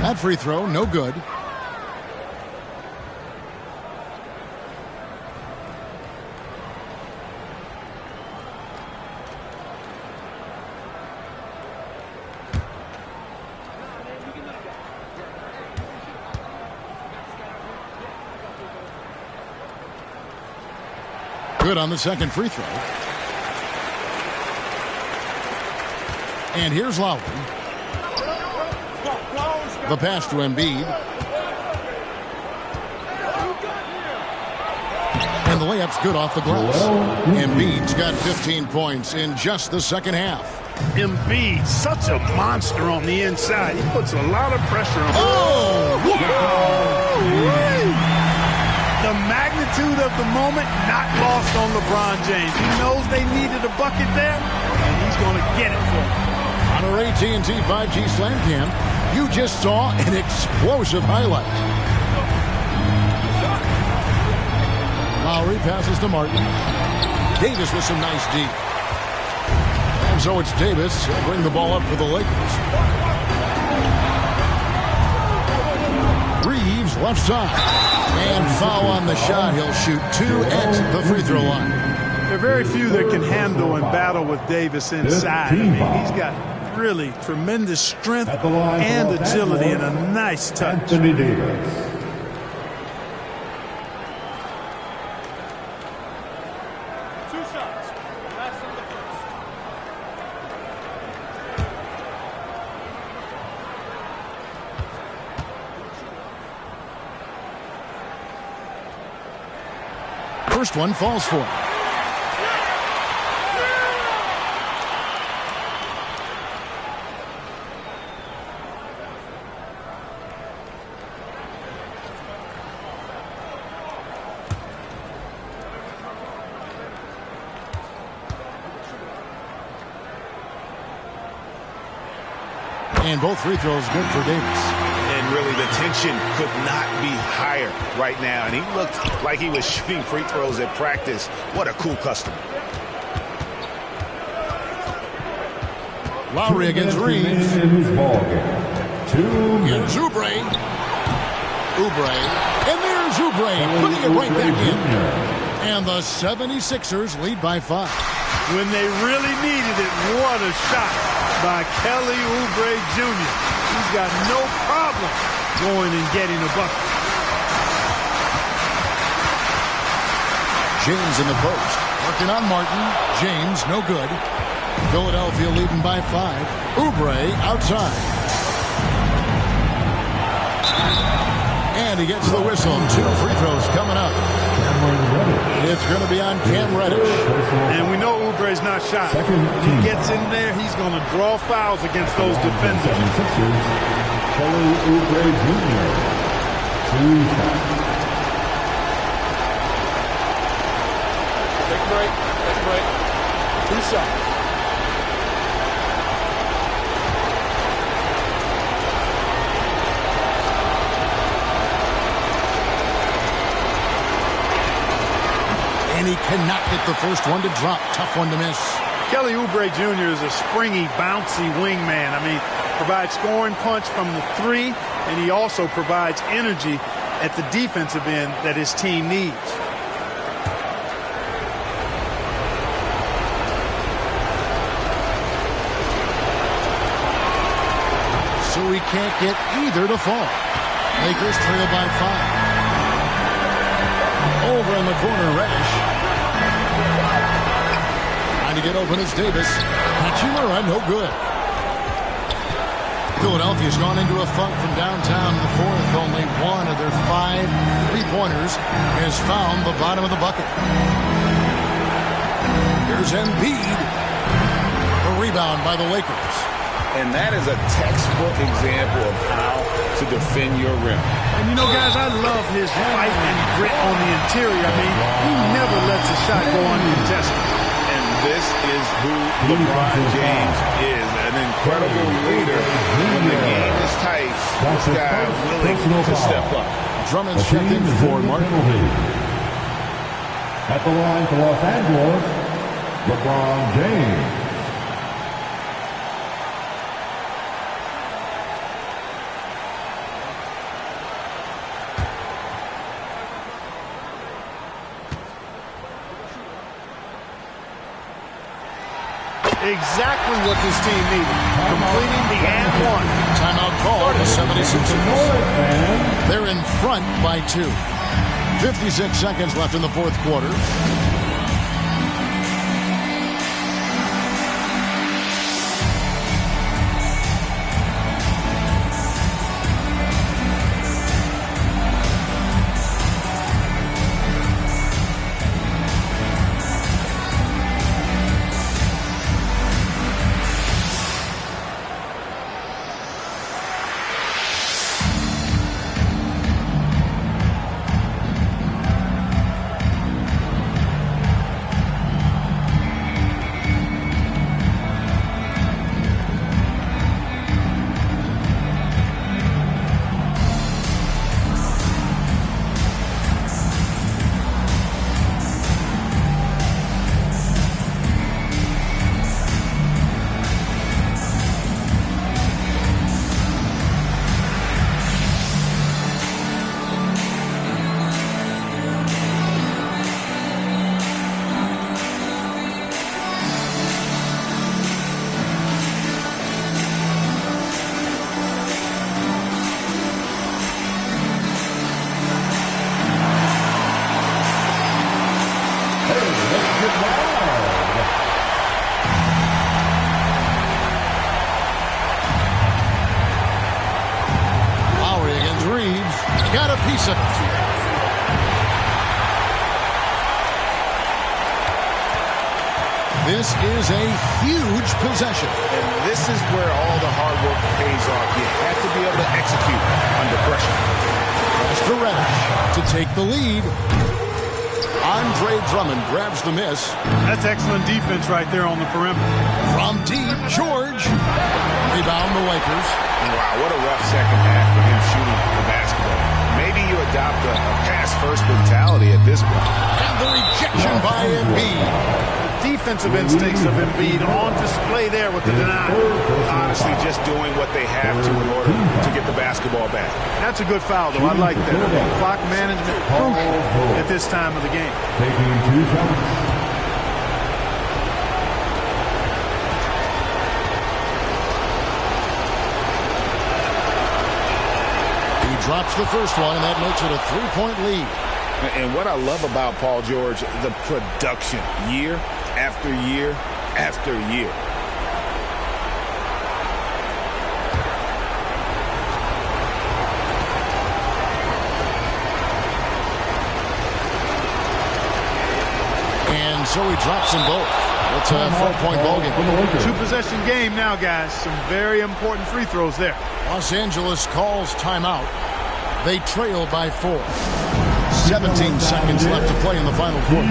Speaker 2: That free throw, no good. Good on the second free throw. And here's Lowry. The pass to Embiid. And the layup's good off the glass. Embiid's got 15 points in just the second half.
Speaker 3: Embiid, such a monster on the inside. He puts a lot of pressure on.
Speaker 2: Oh!
Speaker 3: The magnitude of the moment not lost on LeBron James. He knows they needed a bucket there, and he's going to get it for them.
Speaker 2: On our AT&T 5G Slam Cam, you just saw an explosive highlight. Lowry passes to Martin. Davis with some nice D. And so it's Davis. He'll bring the ball up for the Lakers. Reeves left side. And foul on the shot. He'll shoot 2 at the free throw line.
Speaker 3: There are very few that can handle and battle with Davis inside. I mean, he's got really tremendous strength and agility and a nice touch.
Speaker 8: Anthony Davis.
Speaker 2: First one falls for him. And both free throws good for Davis.
Speaker 4: And really, the tension could not be higher right now. And he looked like he was shooting free throws at practice. What a cool customer.
Speaker 2: Lowry against Reeves. Here's Oubre. And there's Oubre putting it right back in. And the 76ers lead by 5.
Speaker 3: When they really needed it, what a shot by Kelly Oubre Jr. He's got no problem going and getting a bucket.
Speaker 2: James in the post. Working on Martin. James, no good. Philadelphia leading by 5. Oubre outside. And he gets the whistle. 2 free throws coming up. It's going to be on Cam Reddish.
Speaker 3: And we know Oubre's not shy. When he gets in there, he's going to draw fouls against those defenders.
Speaker 8: Kelly Oubre Jr. 2 shots.
Speaker 7: Take a break. Take a break. 2 shots.
Speaker 2: And he cannot get the first one to drop. Tough one to miss.
Speaker 3: Kelly Oubre Jr. is a springy, bouncy wingman. I mean, provides scoring punch from the 3, and he also provides energy at the defensive end that his team needs.
Speaker 2: So he can't get either to fall. Lakers trail by 5. Over in the corner, Reddish. Trying to get open is Davis. Hachimura, no good. Philadelphia's gone into a funk from downtown in the 4th. Only one of their 5 3-pointers has found the bottom of the bucket. Here's Embiid. The rebound by the Lakers.
Speaker 4: And that is a textbook example of how to defend your rim.
Speaker 3: And you know, guys, I love his fight and grit on the interior. I mean, he never lets a shot go uncontested.
Speaker 4: And this is who LeBron James is, an incredible leader. When the game is tight, this guy willing to step up.
Speaker 2: Drummond's checked in for Martin.
Speaker 8: At the line for Los Angeles, LeBron James.
Speaker 3: Exactly what this team needed. Completing the and 1.
Speaker 2: Timeout call to 76ers. They're in front by 2. 56 seconds left in the 4th quarter. Lowry against Reeves. Got a piece of it. This is a huge possession.
Speaker 4: And this is where all the hard work pays off. You have to be able to execute under pressure.
Speaker 2: Pass to Reddish to take the lead. Andre Drummond grabs the miss.
Speaker 3: That's excellent defense right there on the perimeter.
Speaker 2: From deep, George. Rebound the Lakers.
Speaker 4: Wow, what a rough second half for him shooting the basketball. Maybe you adopt a pass-first mentality at this point.
Speaker 2: And the rejection by Embiid.
Speaker 3: Defensive instincts of Embiid on display there with the denial.
Speaker 4: Honestly, just doing what they have to in order to get the basketball back.
Speaker 3: That's a good foul, though. I like that. Clock management crucial at this time of the game.
Speaker 8: Taking 2 shots.
Speaker 2: He drops the first one, and that makes it a 3-point lead.
Speaker 4: And what I love about Paul George, the production, year after year after year.
Speaker 2: And so he drops them both. It's a 4-point ball game.
Speaker 3: 2-possession game now, guys. Some very important free throws there.
Speaker 2: Los Angeles calls timeout. They trail by 4. 17 seconds left to play in the final quarter.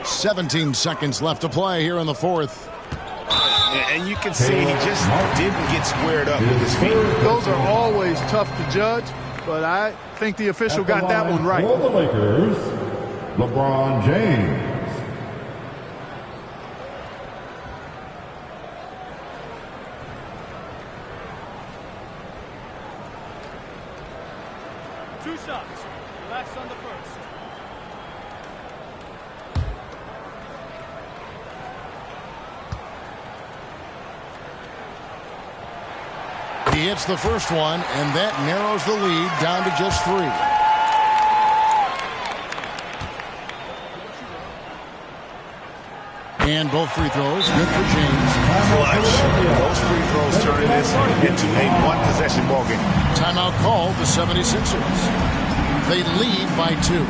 Speaker 2: .17 seconds left to play here in the fourth.
Speaker 4: And you can see he just didn't get squared up with his feet.
Speaker 3: Those are always tough to judge, but I think the official got that one right.
Speaker 8: For the Lakers, LeBron James.
Speaker 3: Two shots. Relax on the first.
Speaker 2: He hits the first one, and that narrows the lead down to just 3. And both free throws, good for James.
Speaker 4: Clutch. Those free throws turning this into a one-possession ballgame.
Speaker 2: Timeout called the 76ers. They lead by 2.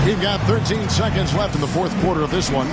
Speaker 2: We've got 13 seconds left in the fourth quarter of this one.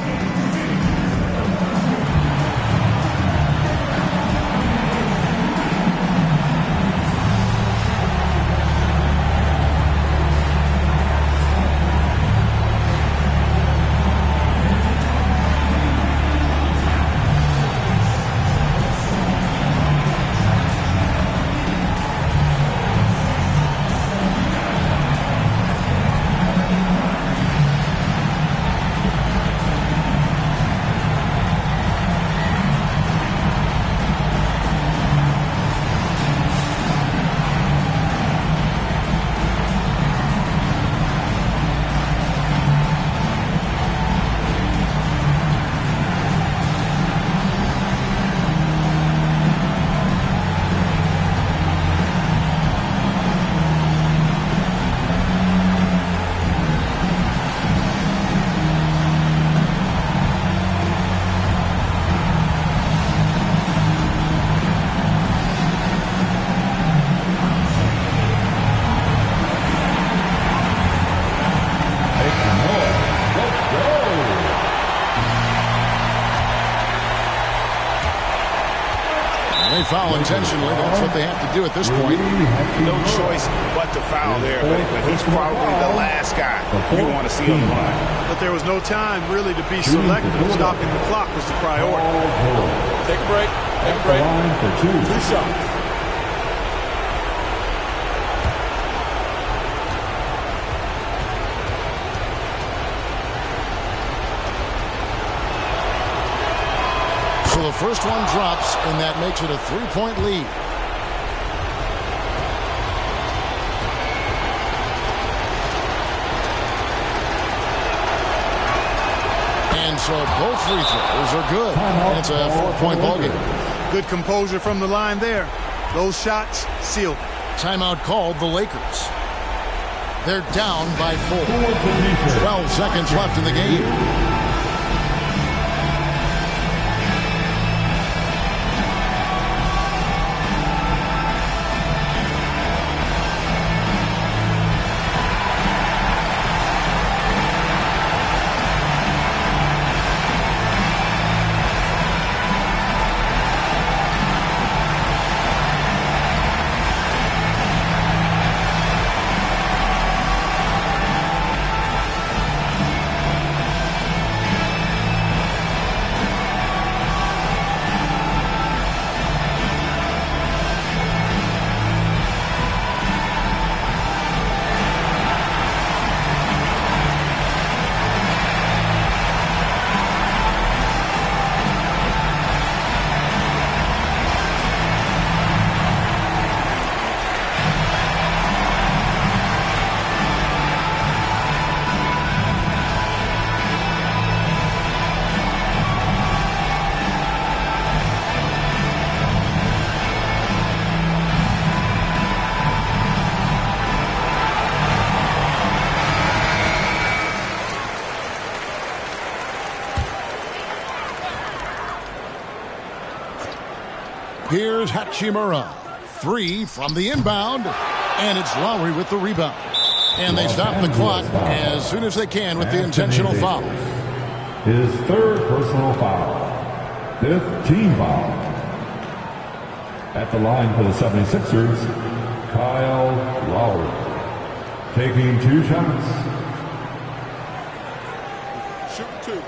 Speaker 2: unintentionally. That's what they have to do at this point.
Speaker 4: No choice but to foul there, but he's probably the last guy you want to see on the line.
Speaker 3: But there was no time really to be selective. Stopping the clock was the priority.
Speaker 7: Take a break. Take a break. Two shots.
Speaker 2: So the first one drops, and that makes it a 3-point lead. And so both free throws are good. And it's a 4-point ballgame.
Speaker 3: Good composure from the line there. Those shots sealed.
Speaker 2: Timeout called the Lakers. They're down by 4. 12 seconds left in the game. Here's Hachimura. 3 from the inbound. And it's Lowry with the rebound. And they stop the clock as soon as they can with the intentional foul.
Speaker 8: His third personal foul. 5th team foul. At the line for the 76ers, Kyle Lowry. Taking 2 shots.
Speaker 3: Shoot 2.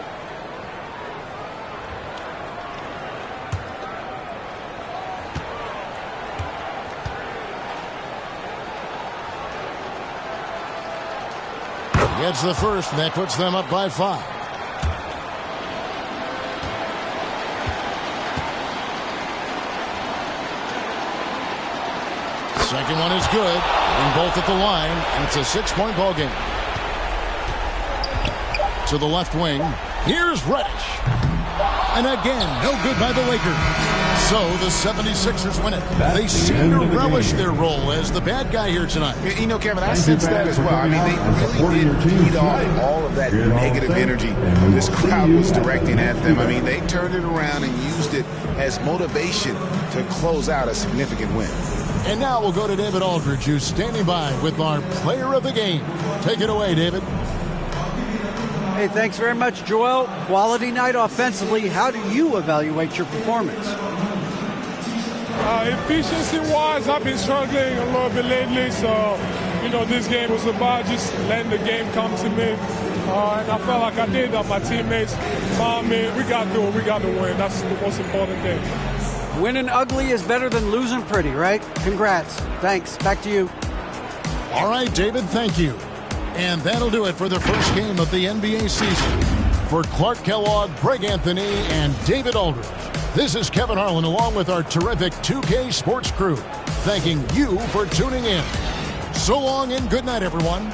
Speaker 2: Gets the first, and that puts them up by 5. Second one is good. And both at the line, and it's a 6-point ball game. To the left wing. Here's Reddish. And again, no good by the Lakers. So the 76ers win it. They seem to relish their role as the bad guy here tonight.
Speaker 4: You know, Kevin, I sense that as well. I mean, they really did feed off all of that negative energy this crowd was directing at them. I mean, they turned it around and used it as motivation to close out a significant win.
Speaker 2: And now we'll go to David Aldridge, who's standing by with our player of the game. Take it away, David.
Speaker 5: Hey, thanks very much, Joel. Quality night offensively. How do you evaluate your performance?
Speaker 15: Efficiency-wise, I've been struggling a little bit lately, so, this game was about just letting the game come to me. And I felt like I did that. My teammates found me. We got through it. We got to win. That's the most important thing.
Speaker 5: Winning ugly is better than losing pretty, right? Congrats. Thanks. Back to you.
Speaker 2: All right, David, thank you. And that'll do it for the first game of the NBA season. For Clark Kellogg, Greg Anthony, and David Aldridge, this is Kevin Harlan along with our terrific 2K Sports crew, thanking you for tuning in. So long and good night, everyone.